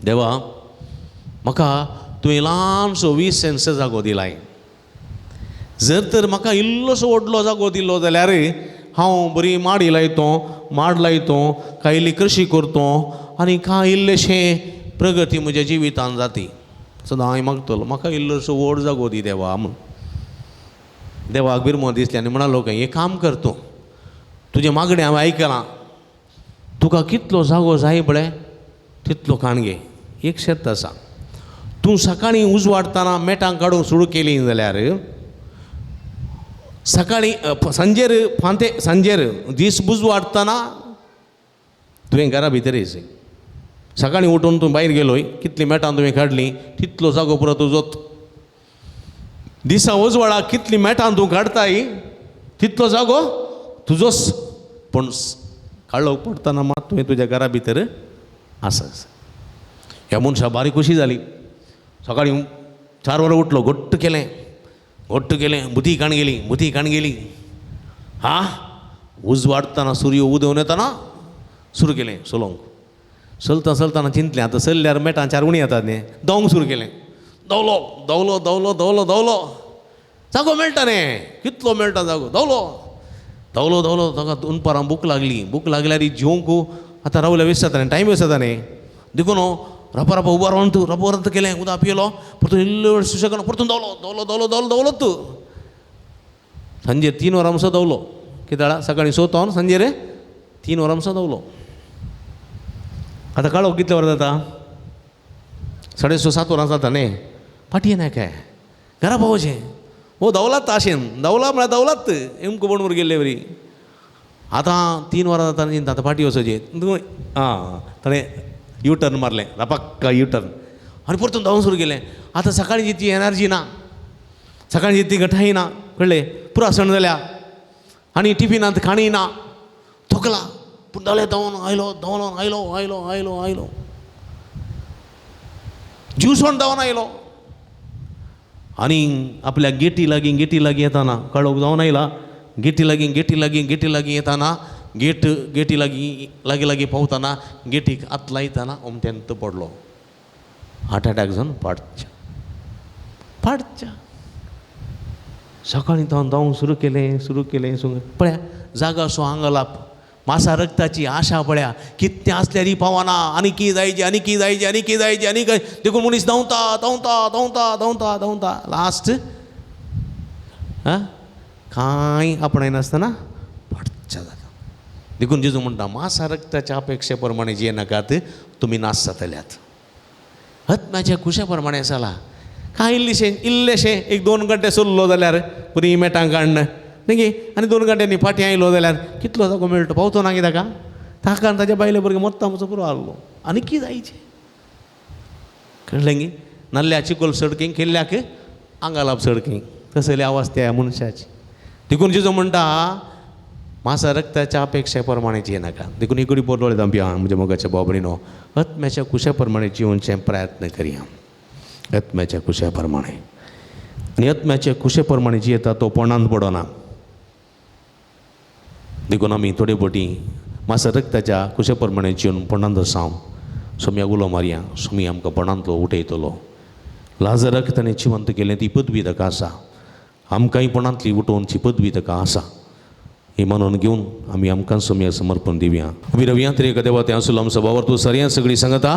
देवा म्हाका तुवें ल्हानसो 20 सेंट्स जागो दिलाय. जर तर म्हाका इल्लोसो व्हडलो जागो दिलो जाल्यार हांव बरी माडी लायतो, माड लायतो, काय इल्ली कृशी करतो आनी काय इल्लेशें प्रगती म्हज्या जिवितान जाती. सदां हांवें मागतलो म्हाका इल्लोसो व्हड जागो दी देवा म्हूण. देवाक बिरमो दिसलें आनी म्हणालो काय एक काम करतो, तुजें मागणें हांवें आयकलां, तुका कितलो जागो जाय पळय तितलो काणगे. एक शेत आसा, तूं सकाळीं उजवाडटना मेटां काडूंक सुरू केलीं जाल्यार सकाळीं सांजेर दीस उजवाडटना तुवें घरा भितर येयसै. सकाळीं उठून तूं भायर गेलोय, कितलीं मेटां तुवें काडलीं तितलो जागो पुरो तुजोच. दिसा उजवाडाक कितलीं मेटां तूं काडताय तितलो जागो तुजोच. पूण काळोख पडटना मात तुवें तुज्या घरा भितर आसास. ह्या मनशा बारीक कशी जाली. सकाळीं 4 वरां उठलो, घट्ट केलें, बुधी काण गेली. उजवाडटना सूर्य उदोवन येतना सुरू केलें चलोवंक. चलतना चिंतलें आतां चल्ल्यार मेटां 4 उणी येतात न्ही. धांवंक सुरू केलें. धांवलो जागो मेळटा न्ही. कितलो मेळटा जागो. धांवलो ताका 2 पारां भूक लागल्यार जेवंक आतां रावल्यार वेस्ट जाता न्ही, टायम वेस्ट जाता न्ही. देखून रपा उबारून केलें, उदक पियलो, परतून इल्लो वेळ सुशेगान परतून धांवलो तूं. सांजेर 3 वरां असो धांवलो. कितें जाणां, सकाळीं 6 तो सांजेर 3 वरां असो धांवलो. आतां काळोख कितले वरां जाता, 6:30-7 वरां जाता न्ही. फाटी येना काय घरा पावचें. धांवलात आशेन, धांवला म्हळ्यार धांवलात एमको बनवर गेल्ले वरी. आतां 3 वरां जाता न्ही, आतां फाटी वचचें. ताणें U-turn मारलें, रपक्का U-turn आनी परतून धांवूंक सुरू केलें. आतां सकाळीं जितली एनर्जी ना, सकाळीं जितली घटाय ना, कळ्ळें. पुरो सण जाल्या आनी टिफिनांत खाणी ना, थकला. पूण धांवून आयलो ज्यूसोन धांवन आयलो. आनी आपल्या गेटी लागीं येताना काळोख जावन आयला. गेटी लागीं येताना गेटी लागीं पावतना गेटीक हात लायतना ओमत्यांत पडलो. हार्ट अटॅक जावन पाडच्या. सकाळीं धांवूंक सुरू केलें. पळया जागा असो आंगलाप, मासा रक्ताची आशा पळया. कितें आसल्यार ही पावना, आनी की जायची. देखून मनीस धांवता. लास्ट कांय आपणाय नासतना पडच्या जाता. देखून जेजू म्हणटा मासा रक्ताच्या अपेक्षे प्रमाणे जिये नाकात, तुमी नाश जातल्यात. आत्म्याच्या खुशे प्रमाणे चला. कांय इल्लेशें 1-2 घंटे चल्लो जाल्यार बरी मेटां काडन न्ही, आनी 2 घंट्यांनी फाटीं आयलो जाल्यार कितलो जागो मेळटो. पावतो ना कित्याक ताका आनी ताच्या बायले भुरगे मोत्तामचो पुरो आहलो. आनी कितें जायचें कळ्ळें गी. नाल्ल्या चिकोल सडकींक केल्ल्याक आंगालाप सडकींक. तसली आवाज त्या मनशाची. देखून जेजू म्हणटा मासा रक्ताच्या अपेक्षे प्रमाणे जिये नाका. देखून ही गडी बोलवले दांपिया म्हणजे मोगाच्या बाबडीनो, आत्म्याच्या कुशा प्रमाणे जिवनचे प्रयत्न करया. आत्म्याच्या कुशा प्रमाणे. आनी आत्म्याच्या कुशे प्रमाणे जियेता तो पोंडांत पडना. देखून आमी थोडे फावटी मासा रक्ताच्या कुशे प्रमाणे जिवन पोंडांत आसांव. सोम्याक उलो मारया, सोमी आमकां पोंडांतलो उठयतलो. लाजराक ताणें जिवंत केलें ती पदवी ताका आसा. आमकांय पोंडांतली उठोवनची पदवी ताका आसा. ही मानून घेवन आमी आमकां सोम्याक समर्पण दिवया. आमी रवया तरी एका देवा तें आसलो आमचो बावर तूं सरियां सगळीं सांगता.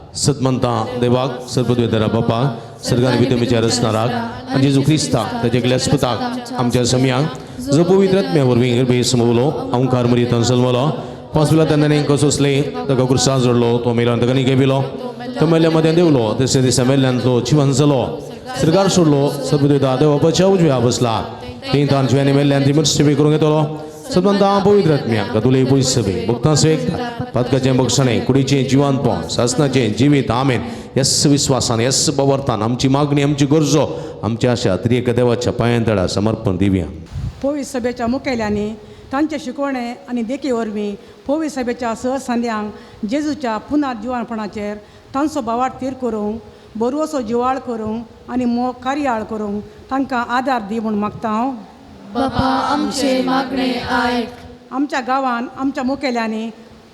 सतमंता देवाक सर्वपदवेदरा बापाक सर्गान विधमेच्या रचणाराक आनी जेजू क्रिस्ताक ताच्या क्लेस्पताक आमच्या सम्याक जो पवित्र आत्म्या वरवीं बेस समवलो ओंकार मरीत सलमलो पांचवेला तेन्ना कसोसले ताका क्रुसार जोडलो तो मेल्यान ताका निकेविलो तो मेल्या मदें देवलो तेच्या दिसा मेल्ल्यान तो जिवन जालो सर्गार सोडलो सर्वपदवेदा देवाच्या उजव्या बसला तीन तांचव्या आनी मेल्ल्यान ती मृत्यूबी करूंक येतलो सतमंता पवित्र आत्म्या कतुले पयस सभे भक्तां स्वेकता पातकाचें बक्षणें कुडीचें जिवांतपण सासनाचें जिवीत आमेन यस विस्वासान यस बावर्तान आमची मागणी आमची गरजो आमची आशा तरी एका देवाच्या पांयांतळा समर्पण दिवया. पवित्र सभेच्या मुखेल्यांनी तांचे शिकवणे आनी देखी वरवीं पवित्र सभेच्या सहसंध्यांक जेजूच्या पुनार जिवाणपणाचेर तांचो बावाट तीर करूंक बरोसो जिवाळ करूंक आनी मोग कार्याळ करूंक तांकां आदार दी म्हूण मागता हांव. बापा आमचे मागणे आयक. आमच्या गांवांत आमच्या मुखेल्यांनी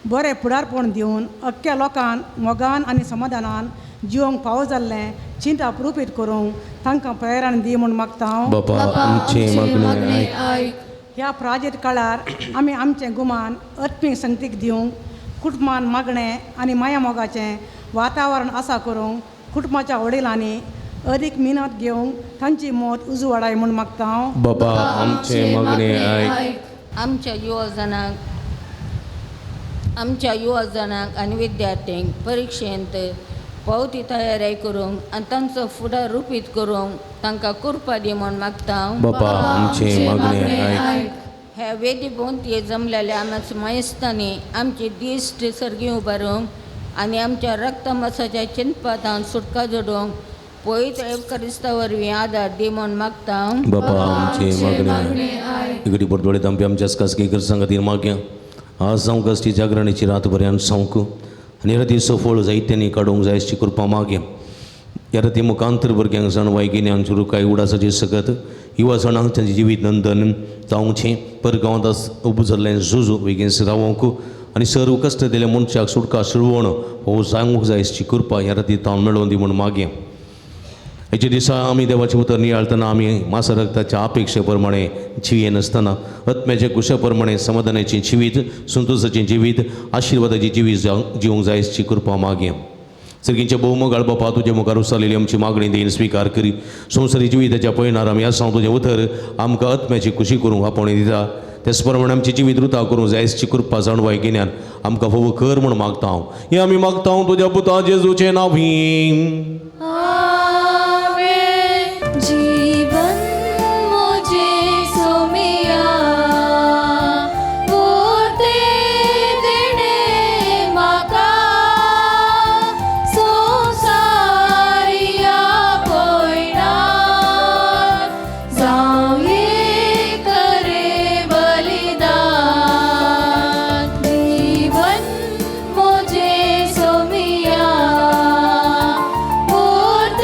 बरें फुडारपण दिवन अख्ख्या लोकांक मोगान आनी समाधानान जिवंक फावो जाल्लें चिंता प्रुपीत करूंक तांकां प्रेरण दी म्हूण मागता हांव. बापा आमचे मागणे आयक. ह्या प्राजत काळार आमी आमचें गुमान आत्मीक संगतीक दिवंक कुटुंबान मागणें आनी माया मोगाचें वातावरण आसा करूंक कुटुंबाच्या वडिलांनी अदीक मिनत घेवंक तांची मत उजवाडाय म्हूण मागता हांव. बापा आमचे मागणे आयक. आमच्या युवजनांक आनी विद्यार्थ्यांक परीक्षेंत पावती तयारी करूंक आनी तांचो फुडार रुपीत करूंक तांकां कृपा दी म्हूण मागता हांव. बापा आमचे मागणे आयक. ह्या वेदी भोंवती जमलेल्या आमच्या मायेस्तांनी आमची दिश्ट सर्गी उबारूंक आनी आमच्या रक्तमासाच्या चिंतपातांत सुटका जोडूंक पवित्र एवकारिस्ता वरवीं आदार दी म्हूण मागता हांव. बापा आमचे मागणे आयक. इगडी परतोळे तांपी आमच्या कास्कीकर संगतीन मागया आज जावं कश्टी जागरणेची रात बऱ्यान सांगू आनी राती सफळ जायत्यांनी काडूंक जाय अशी कृपा मागया. ह्या राती मुखांतर भुरग्यांक जाणवाय गिन्यान चुरूकाय उडासाचे सकत युवा जाणांक तांचें जिवीत नंदन जावचें परगांवांत उबें जाल्लें झुजू बेगीन रावूंक आनी सर्व कश्ट दिल्या मनशाक सुटका शिरवण हो सांगूंक जाय अशी कृपा ह्या राती तावन मेळोवन दी म्हूण मागया. हेचे दिसा आमी देवाचें उतर नियाळतना आमी मास रक्ताच्या अपेक्षे प्रमाणे जिये नासतना आत्म्याच्या कुशा प्रमाणे समाधानाचें जिवीत संतोशाचें जिवीत आशिर्वादाचें जिवीत जिवंक जाय अशी कृपा मागया. सर्गींच्या भोवमोगाळ बापा तुजे मुखार उसालेली आमची मागणी देन स्विकार करी. संवसारी जिविताच्या पयणार आमी आसां तुजें उतर आमकां आत्म्याची खुशी करूंक आपण दिता. त्याच प्रमाणे आमची जिवीत रुता करूंक जाय अशी कृपा जाणवाय गिन्यान आमकां फावो कर म्हूण मागता हांव. हें आमी मागता हांव तुज्या पुता जेजूचे नांवीं. जीवन मुझे सोमिया बोलते देणे माका संसारिया पयना जावं ये करे बलिदान. जीवन मुझे सोमिया बोलते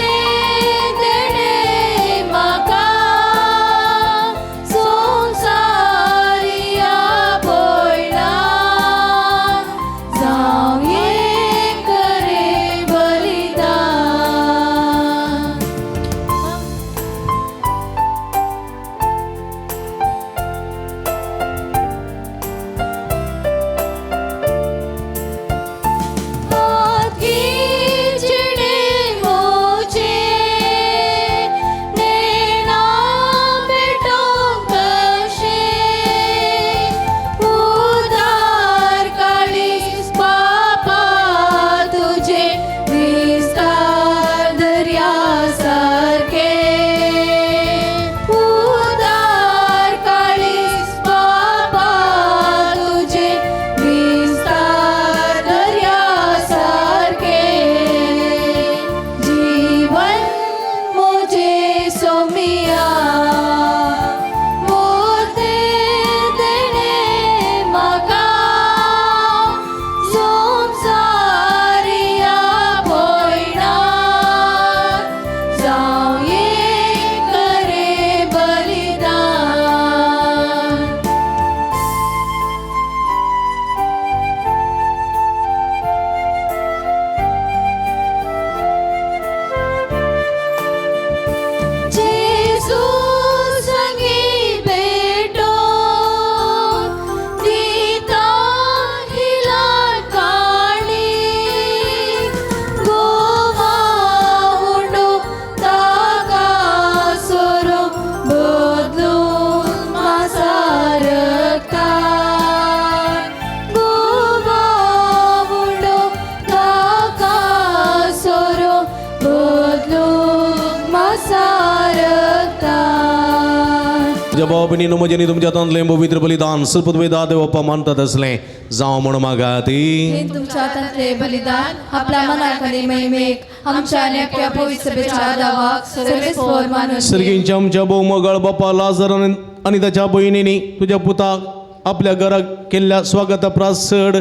जबाबनी नमजनी तुमच्या तांतलें पवित्र बलिदान सपत वेदा देवप्पा मानतात असलें जावं म्हण मागाती. हे तुमच्या तंत्रे बलिदान आपल्या मनाखाली महिमेक आमच्या नेपक्या पवित्र सभेच्या दावाक सर्वेस्वर मानून सर्गींच्या आमच्या भोवमोगाळ बापा लाजर आनी ताच्या भयणींनी तुज्या पुताक आपल्या घराक केल्ल्या स्वागता प्रासड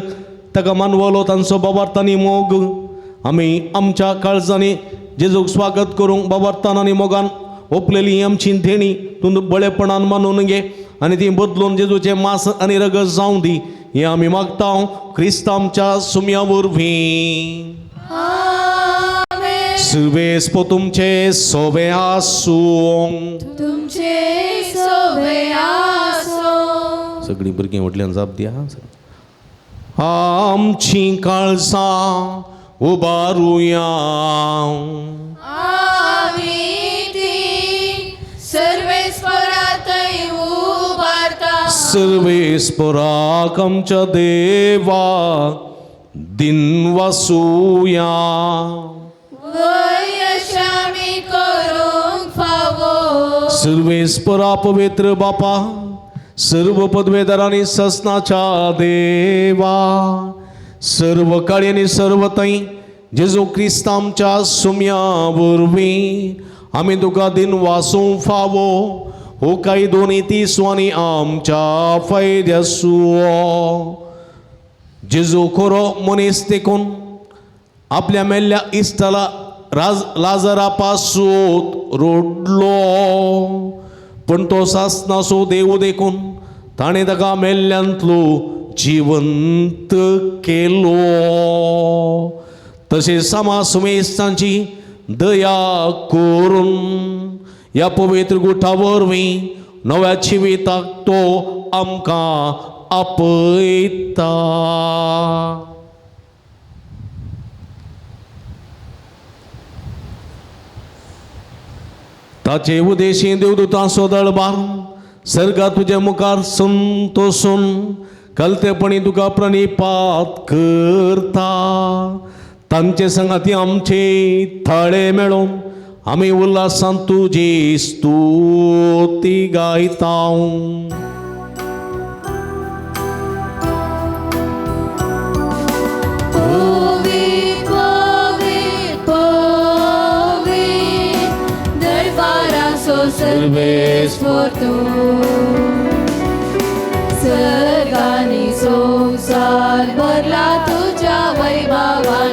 ताका मानवलो तांचो बाबार्थांनी मोग आमी आमच्या काळजांनी जेजूक स्वागत करूंक बाबार्थान आनी मोगान ओपलेली ही आमची देणी तूं बळेपणान मानून घे आनी ती बदलून जेजूचे मांस आनी रगत जावं दी हें आमी मागता क्रिस्त आमच्या सुम्या वरवीं. आमेन. सर्वेस्पो तुमचे सोबे आसूं. तुमचे सोबे आसो. सगळी भुरगीं व्हडल्यान जाप दिया. आमची काळजां उबारुया. आमी ती सर्वेस्परांतय उबारता. सर्वेस्पराक आमच्या देवाक दिनवासूया. वयश आमी करूंक फावो. सर्वेस्परा पवित्र बापा, सर्व पदवेदार आणि ससनाच्या देवा, सर्व काळी आणि सर्व तई जेजू क्रिस्त आमच्या सुम्या वरवीं आमी तुका दिन वासूंक फावो. हो काही दोन्ही तिसवांनी आमच्या फायद्यासो. जेजू खरो मनीस देखून आपल्या मेल्ल्या इश्टाला लाजरा पासून रोडलो, पण तो सासनासो देव देखून ताणें ताका मेल्ल्यांतलो जिवंत केलो. तशें सामा सुमेस्तांची दया करून ह्या पवित्र गुठा वरवीं नव्या जिविताक तो आमकां आपयता. ताचे उदेशी देवदूतांचो दळबार सर्गात तुज्या मुखार संतोषून कलतेपणी तुका प्रणिपात करता. तांचे संगाती आमचे थळे मेळोन आमी उल्हासान तुजी स्तुती गायता. सर्वेस्पर तू. सर्गानी संसार भरला तुझ्या वैभवान.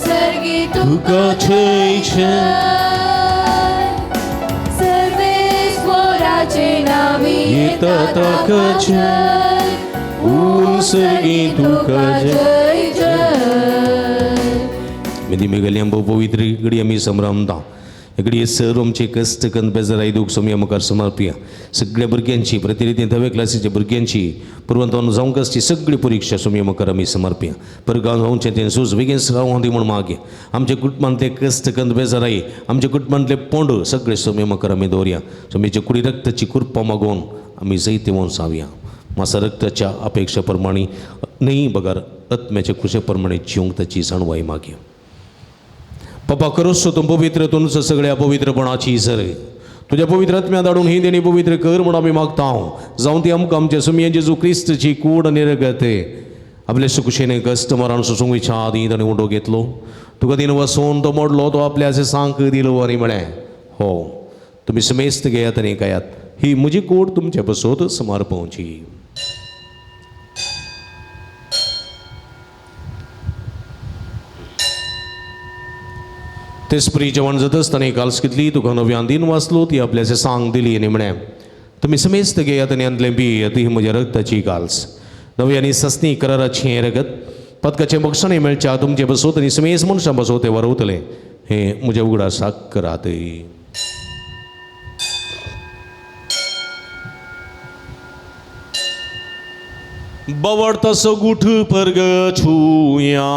सर्गी तुका जय सर्वेस्पराचे नावी येता ताका जय. सर्गी तुका जय जय. मेदी मेघालय पवित्र घडी आमी संभ्रमता. इकडे सर्व आमचे कष्ट कन बेजाराय दूख सोम्या मुखार समर्पिया. सगळ्या भुरग्यांची प्रतिनिधी धवे क्लासीच्या भुरग्यांची पुरवंतवन जावंक आसची सगळी परीक्षा सोम्या मुखार आमी समर्पिया. परगांव जावचे तें सूज बेगीन रावूं दी म्हूण मागया. आमच्या कुटुंबांतले कष्ट कन बेजाराई, आमच्या कुटुंबांतले पोंड सगळे सोम्या मुखार आमी दवरया. सोम्याच्या कुडी रक्ताची कृपा मागोवन आमी जैते वोन सावया. मासा रक्ताच्या अपेक्षा प्रमाणे न्ही बगार आत्म्याच्या कृशे प्रमाणे जिवंक ताची जाणवाय मागया. पप्पा करोस तूं पवित्र तुमचं सगळ्या पवित्रपणाची सर तुझ्या पवित्र आत्म्या धाडून ही देणी पवित्र कर म्हणून आमी मागता. जावं ती आमकां आमच्या सुमये जेजू क्रिस्तची कूड निरगत आपल्या सुकुशेने कश्ट मरण सुसूंक इच्छा दी ताणें उंडो घेतलो. तुका दिन वसोन तो मोडलो तो आपल्या असे सांक दिलो आनी म्हळें हो तुमी समेस्त घेयात आनी कायात. ही म्हजी कूड तुमचे बसोत समर्पवची. ते स्प्री जेवण जात आसतना काल्स कितली तुका नव्यान दिन वाचलो ती आपल्याचे सांग दिली आनी म्हळें तुमी समेस्त घेयात आनी अंतलें पियेत ही म्हज्या रक्ताची काल्स नव्यानी सस्नी कराराची रगत पदकाचें बक्षणें मेळच्या तुमचे बसोत आनी समेस मनशां बसोत ते वरवतले हें म्हज्या उगडासाक करात. बवड़ता सो गुठ परग छुया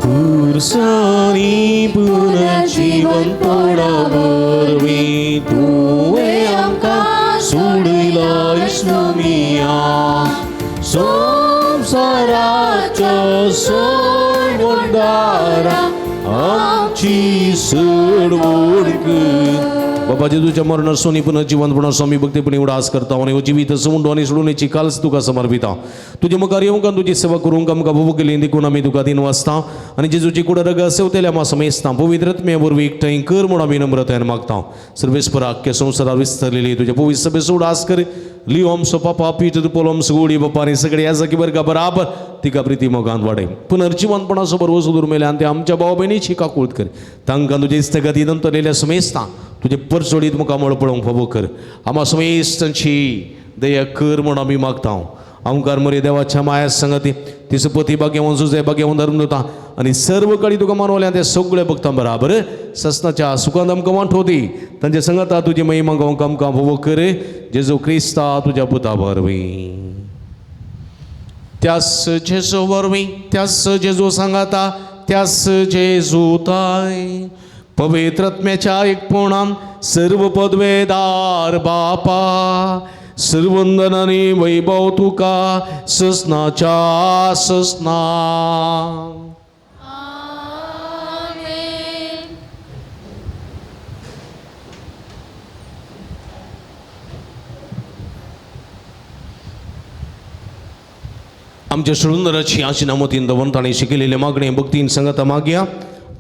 पुरसानी पुनर्जीवन तोडावरवी तुवे आमकां सोडिला सुमिया संसाराच्या सोडवणदारा आमची सोडवण कर. बाबा जेजूच्या मरणार सोनी पुनर्जीवनपणा स्वामी भक्तीपणी उडास करता आणि जिवीत समुंड आणि सोडूनेची काल्स तुका समर्पिता. तुझे मुखार येवंक तुझी सेवा करूंक आमकां भोव केली देखून आमी तुका दिन वाचता आनी जेजूची कुड रग सेवतेल्या आमी समेस्ता पवित्रत्मे वरवीं एकठांय कर म्हूण आमी नम्रतायेन मागता. सर्वेस्परा आख्या संवसारार विस्तारलेली तुझ्या पवित्र सभेचो उडास कर. लिओ आमचो पापा पीठ पोलो आमचो गोडी बापा आनी सगळे ह्या जागी बरका बराबर तिका प्रिती मोगान वाडय. पुनर्जीवनपणाचो बरोबर सुदूर मेल्या आनी ते आमच्या भाव भयणीची काकूळट कर. तांकां तुजे इस्तगती नंतरलेल्या समेस्ता तुझे परचोडीत मुखार मळ पळोवंक फावो कर. आम्हा समेस्तांची दया कर म्हूण आमी मागता ओंकार मोरे देवाच्या माया संगती तिचं पती भाग्यवान सुजय भाग्यवान धर्म होता आणि सर्व काळी तुका मानवल्या त्या सगळ्या भक्तां बराबर ससनाच्या सुखांत आमकां वांटोदी तांच्या संगता तुजी महिमा गावंक आमकां फोव कर जेजू क्रिस्ता तुज्या पुता वरवीं त्यास जेजू वरवीं त्यास जेजू सांगाता त्यास जेजू ताय पवित्रात्म्याच्या एकपणान सर्व पदवेदार बापा सर्वंदनाने वैभव तुका ससनाच्या ससना आमच्या सुंदराची आशी नामोतीन दवंताने शिकलेले मागणे भक्तीन संगता मागया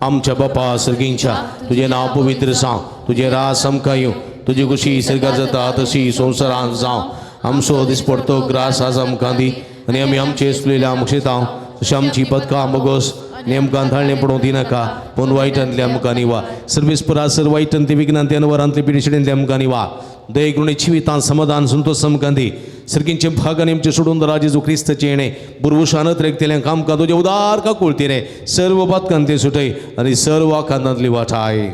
आमच्या बापा सर्गींच्या तुझे नाव पवित्र सांग तुझे राज समका येऊ तुझी खुशी सरकार जाता तशी संसारांत जावं आमचो दीस पडतो ग्रास आज आमकां दी आनी आमी आमचे सुलेल्या मुक्षेतांव तशें आमची पदकां मोगोस नेमकां धाडणे पडोवं दिनाका पूण वायटांतले आमकां निवा सर्वेस्परा सर वायटांतले विघ्नांतले अनवरांतले पिडिशडेंतले आमकां निवा दय करून जिवितांत समाधान संतोष आमकां दी सर्गींचे भाग आनी आमचे सोडून राजेजू क्रिस्ताचे येणे बुरवुशानत रेखतेल्यांक आमकां तुजे उदार का कोळतीरे सर्व पदकां ते सुटय आनी सर्व आकांतांतली वाठाय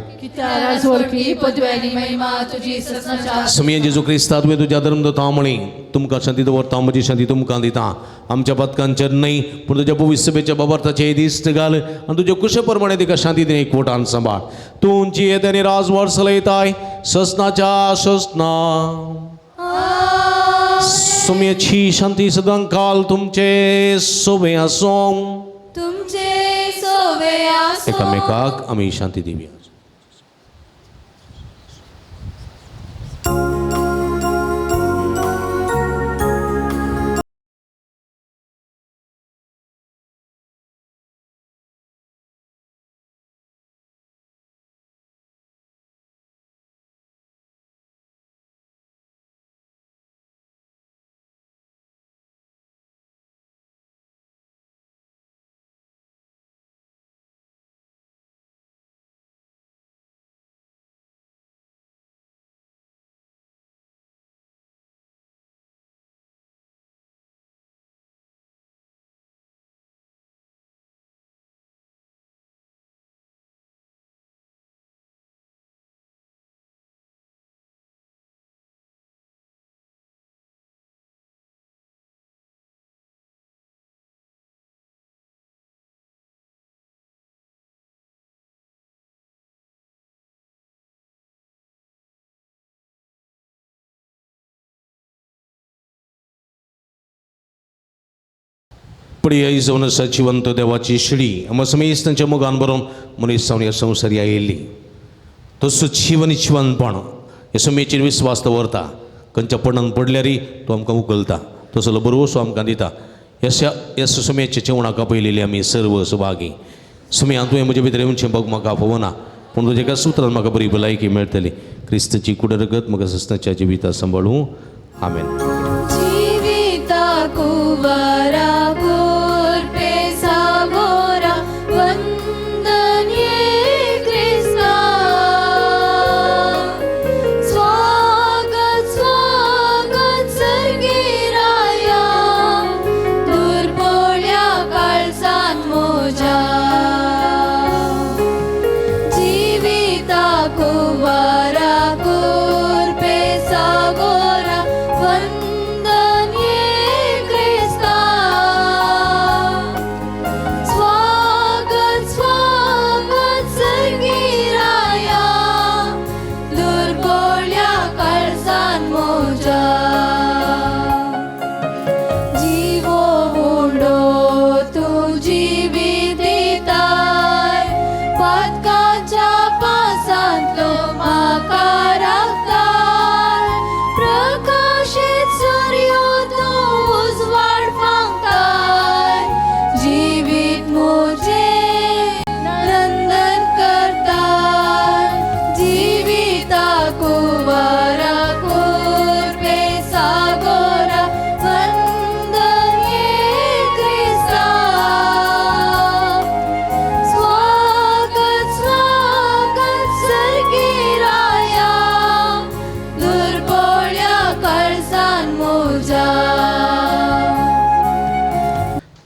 समये जेजू क्रिस्ता तुवें तुज्या धर्मदता म्हणी तुमकां शांती दवरता म्हजी शांती तुमकां दिता आमच्या पदकांचेर न्हय पूण तुज्या पवित्र सभेच्या बाबर्थाचे दिश्ट घाल आनी तुज्या कुशे प्रमाणे तिका शांती दिने एकवटान सांबाळ तुमची येद्यानी राजवाड चलयताय ससनाच्या ससना सुमेची शांती सदां काल तुमचे सोबे आसूं तुमचे सोबे आसूं एकामेकाक आमी शांती दिवया पडी जवनसा जिवंत देवाची शिडी आम समेस तांच्या मोगान बरोवन मनीस जावन ह्या संवसारी आयिल्ली तसो जीवन जिवनपण हे समेचेर विस्वास दवरता खंयच्या पणान पडल्यारय तो आमकां उखलता तसलो बरोसो आमकां दिता ह्या समेच्या जेवणाक आपयलेली आमी सर्व सुभागी समेयान तुवें म्हजे भितर येवचें बग म्हाका फोवना पूण तुज्या एका सुत्रान म्हाका बरी भलायकी मेळटली क्रिस्ताची कुडरगत म्हाका ससनाच्या जिविता सांबाळूं आमेन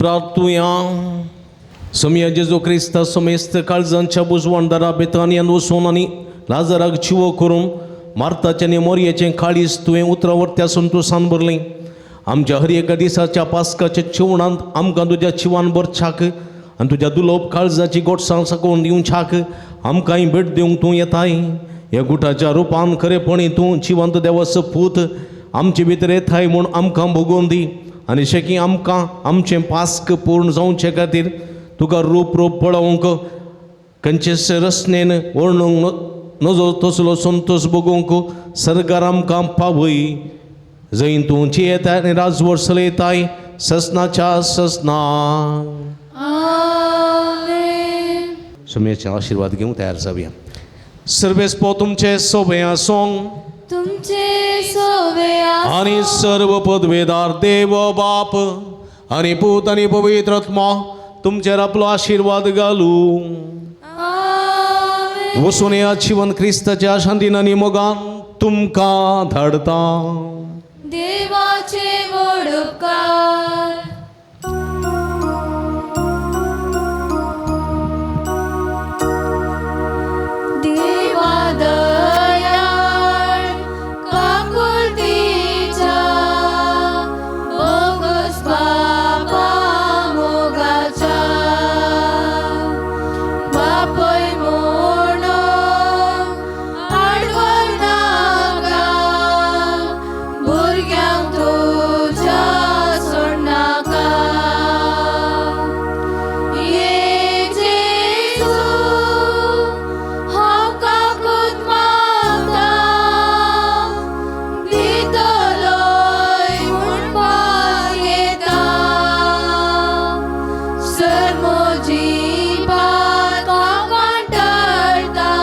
प्रार्थुया. समया जेजू क्रिस्ता समेस्त काळजांच्या बुजवणदारा बेतानियान वचून आनी लाजाराक जिवो करून मार्ताचें आनी मोरयेचें काळीज तुवें उतरावरत्या संतोशान भरलें. आमच्या हर एका दिसाच्या पास्काच्या जेवणांत आमकां तुज्या जिवान भरच्याक आनी तुज्या दुलोप काळजाची गोडसाण साकून दिवच्याक आमकांय भेट दिवंक तूं येताय. ह्या गुटाच्या रुपान खरेपणी तूं जिवंत देवाचो पूत आमचे भितर येताय म्हूण आमकां भोगोवन दी. आनी शेकी आमकां आमचें पास्क पूर्ण जावचे खातीर तुका रूप पळोवंक खंयचेच रचनेन वर्णूंक नजो तसलो संतोश भोगोवंक सरकार आमकां पावय. जंय तूं जियेताय आनी राजवट चलयताय ससनाच्या ससना. समयाचे आशिर्वाद घेवंक तयार जावया. सर्वेस्पो तुमचे सोबे आसूं तुमचे सोवे आणि सर्व पदवेदार देव बाप आणि पूत आणि पवित्र आत्मा तुमचेर आपलो आशिर्वाद घालू. वसून या जीवन क्रिस्ताच्या शांतीन आनी मोगान तुमकां धाडता. देवाचे व्हड उपकार. देवा दयाळ काकुळतीच्या बोगस बापा मोगाच्या बापय म्हणून आडवळ नाका भुरग्यांक तुज्या सोडनाका. ये जेजू हांव काकूत मागता दितलोय म्हणपाक येता. सर म्हजी बात हांव कांटळटा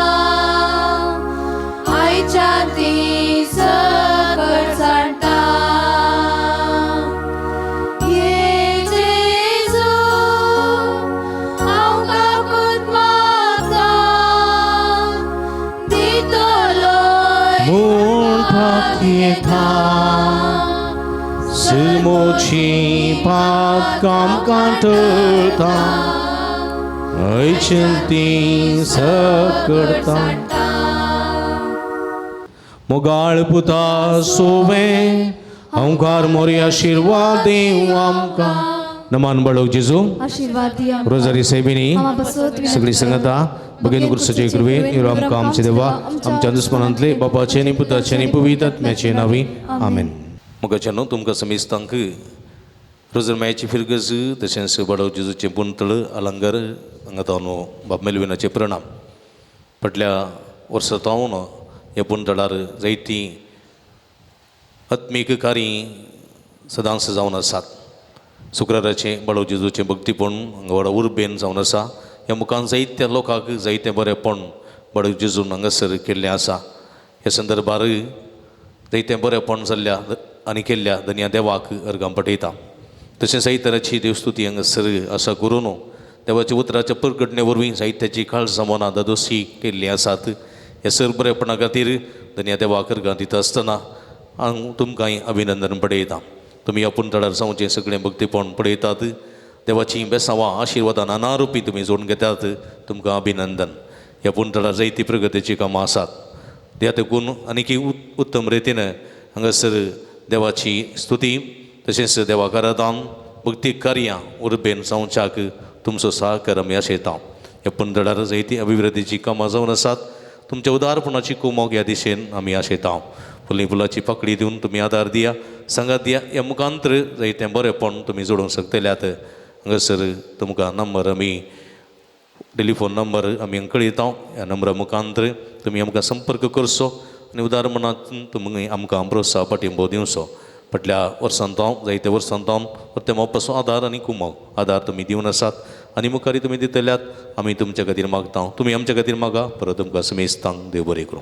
आयच्या ती सकट जाणटा. ये जेजू हांव काकूत मागता दितलोय म्हणपाक येता. समोची पात काम कांटळटा ऐचन ती सकडता. मोगाळ पुता सोवे ओंकार मोरी आशीर्वाद देव आमकां. नमान बळो जेजू आशीर्वाद दिया. रोजारी साहेबिनी सगळी संगता भगिनी गुरुसाचे कृपे हिरो आमकां आमचे देवा आमच्या दुस्मनांतले बापाचे आनी पुताचे आनी पवित्र आत्म्याचे नावी आमेन. मोगाच्यानो तुमकां समेस्तांक रोजर मायाची फिरगज तशेंच बडो जेजूचे बुंतळ अलंगार हांगा तावन बाब मेलविनाचे प्रणाम. फाटल्या वर्सा तावन ह्या बुंतळार जायतीं आत्मीक कार्य सदांच जावन आसात. शुक्राराचे बडो जेजूचे भक्तीपण हांगा व्हडा उर्बेन जावन आसा. ह्या मुखान जायत्या लोकांक जायतें बरेंपण बडो जेजून हांगासर केल्लें आसा. ह्या संदर्भार जायतें बरेंपण जाल्ल्या आनी केल्ल्या धन्या देवाक अर्गां पठयता. तशेंच जायते तरांची देवस्तुती हांगासर आसा करून देवाच्या उतराच्या परगटणे वरवीं जायत्याची काळजां मनां दादोशी केल्लीं आसात. ह्या सर बरेपणा खातीर धन्या देवाक अर्गां दिता आसतना हांव तुमकांय अभिनंदन पळयता. तुमी आपूण तळार जावचें सगळें भक्तीपण पळयतात. देवाची बेसांवां आशिर्वादान अनारुपी तुमी जोडून घेतात. तुमकां अभिनंदन. ह्या पुंतळार जायतीं प्रगतीची कामां आसात. त्या देखून आनीक उत्तम रितीन हांगासर देवाची स्तुती तशेंच देवाक आराधन भक्ती कार्यां उर्बेन जावच्याक तुमचो सहकार आमी आशेता. ह्या पुंतळार जायतीं अभिवृद्धीची कामां जावन आसात. तुमच्या उदारपणाची कुमोग ह्या दिशेन आमी आशेता. फुली फुलाची पाकळी दिवन तुमी आदार दिया, सांगात दिया. ह्या मुखांतर जायतें बरेंपण तुमी जोडूंक शकतल्यात. हांगासर तुमकां नंबर आमी टेलिफोन नंबर आमी कळयता. ह्या नंबरा मुखांतर तुमी आमकां संपर्क करचो आनी उदारपणांतून तुमी आमकां प्रोत्साह पाठिंबो दिवचो. फाटल्या वर्सांतांव जायत्या वर्सांतांवन प्रत्येक पासून आदार आनी कुमोग आदार तुमी दिवन आसात आनी मुखारी तुमी दितल्यात. आमी तुमच्या खातीर मागता. तुमी आमच्या खातीर मागा. परत तुमकां समेस्तांक देव बरें करूं.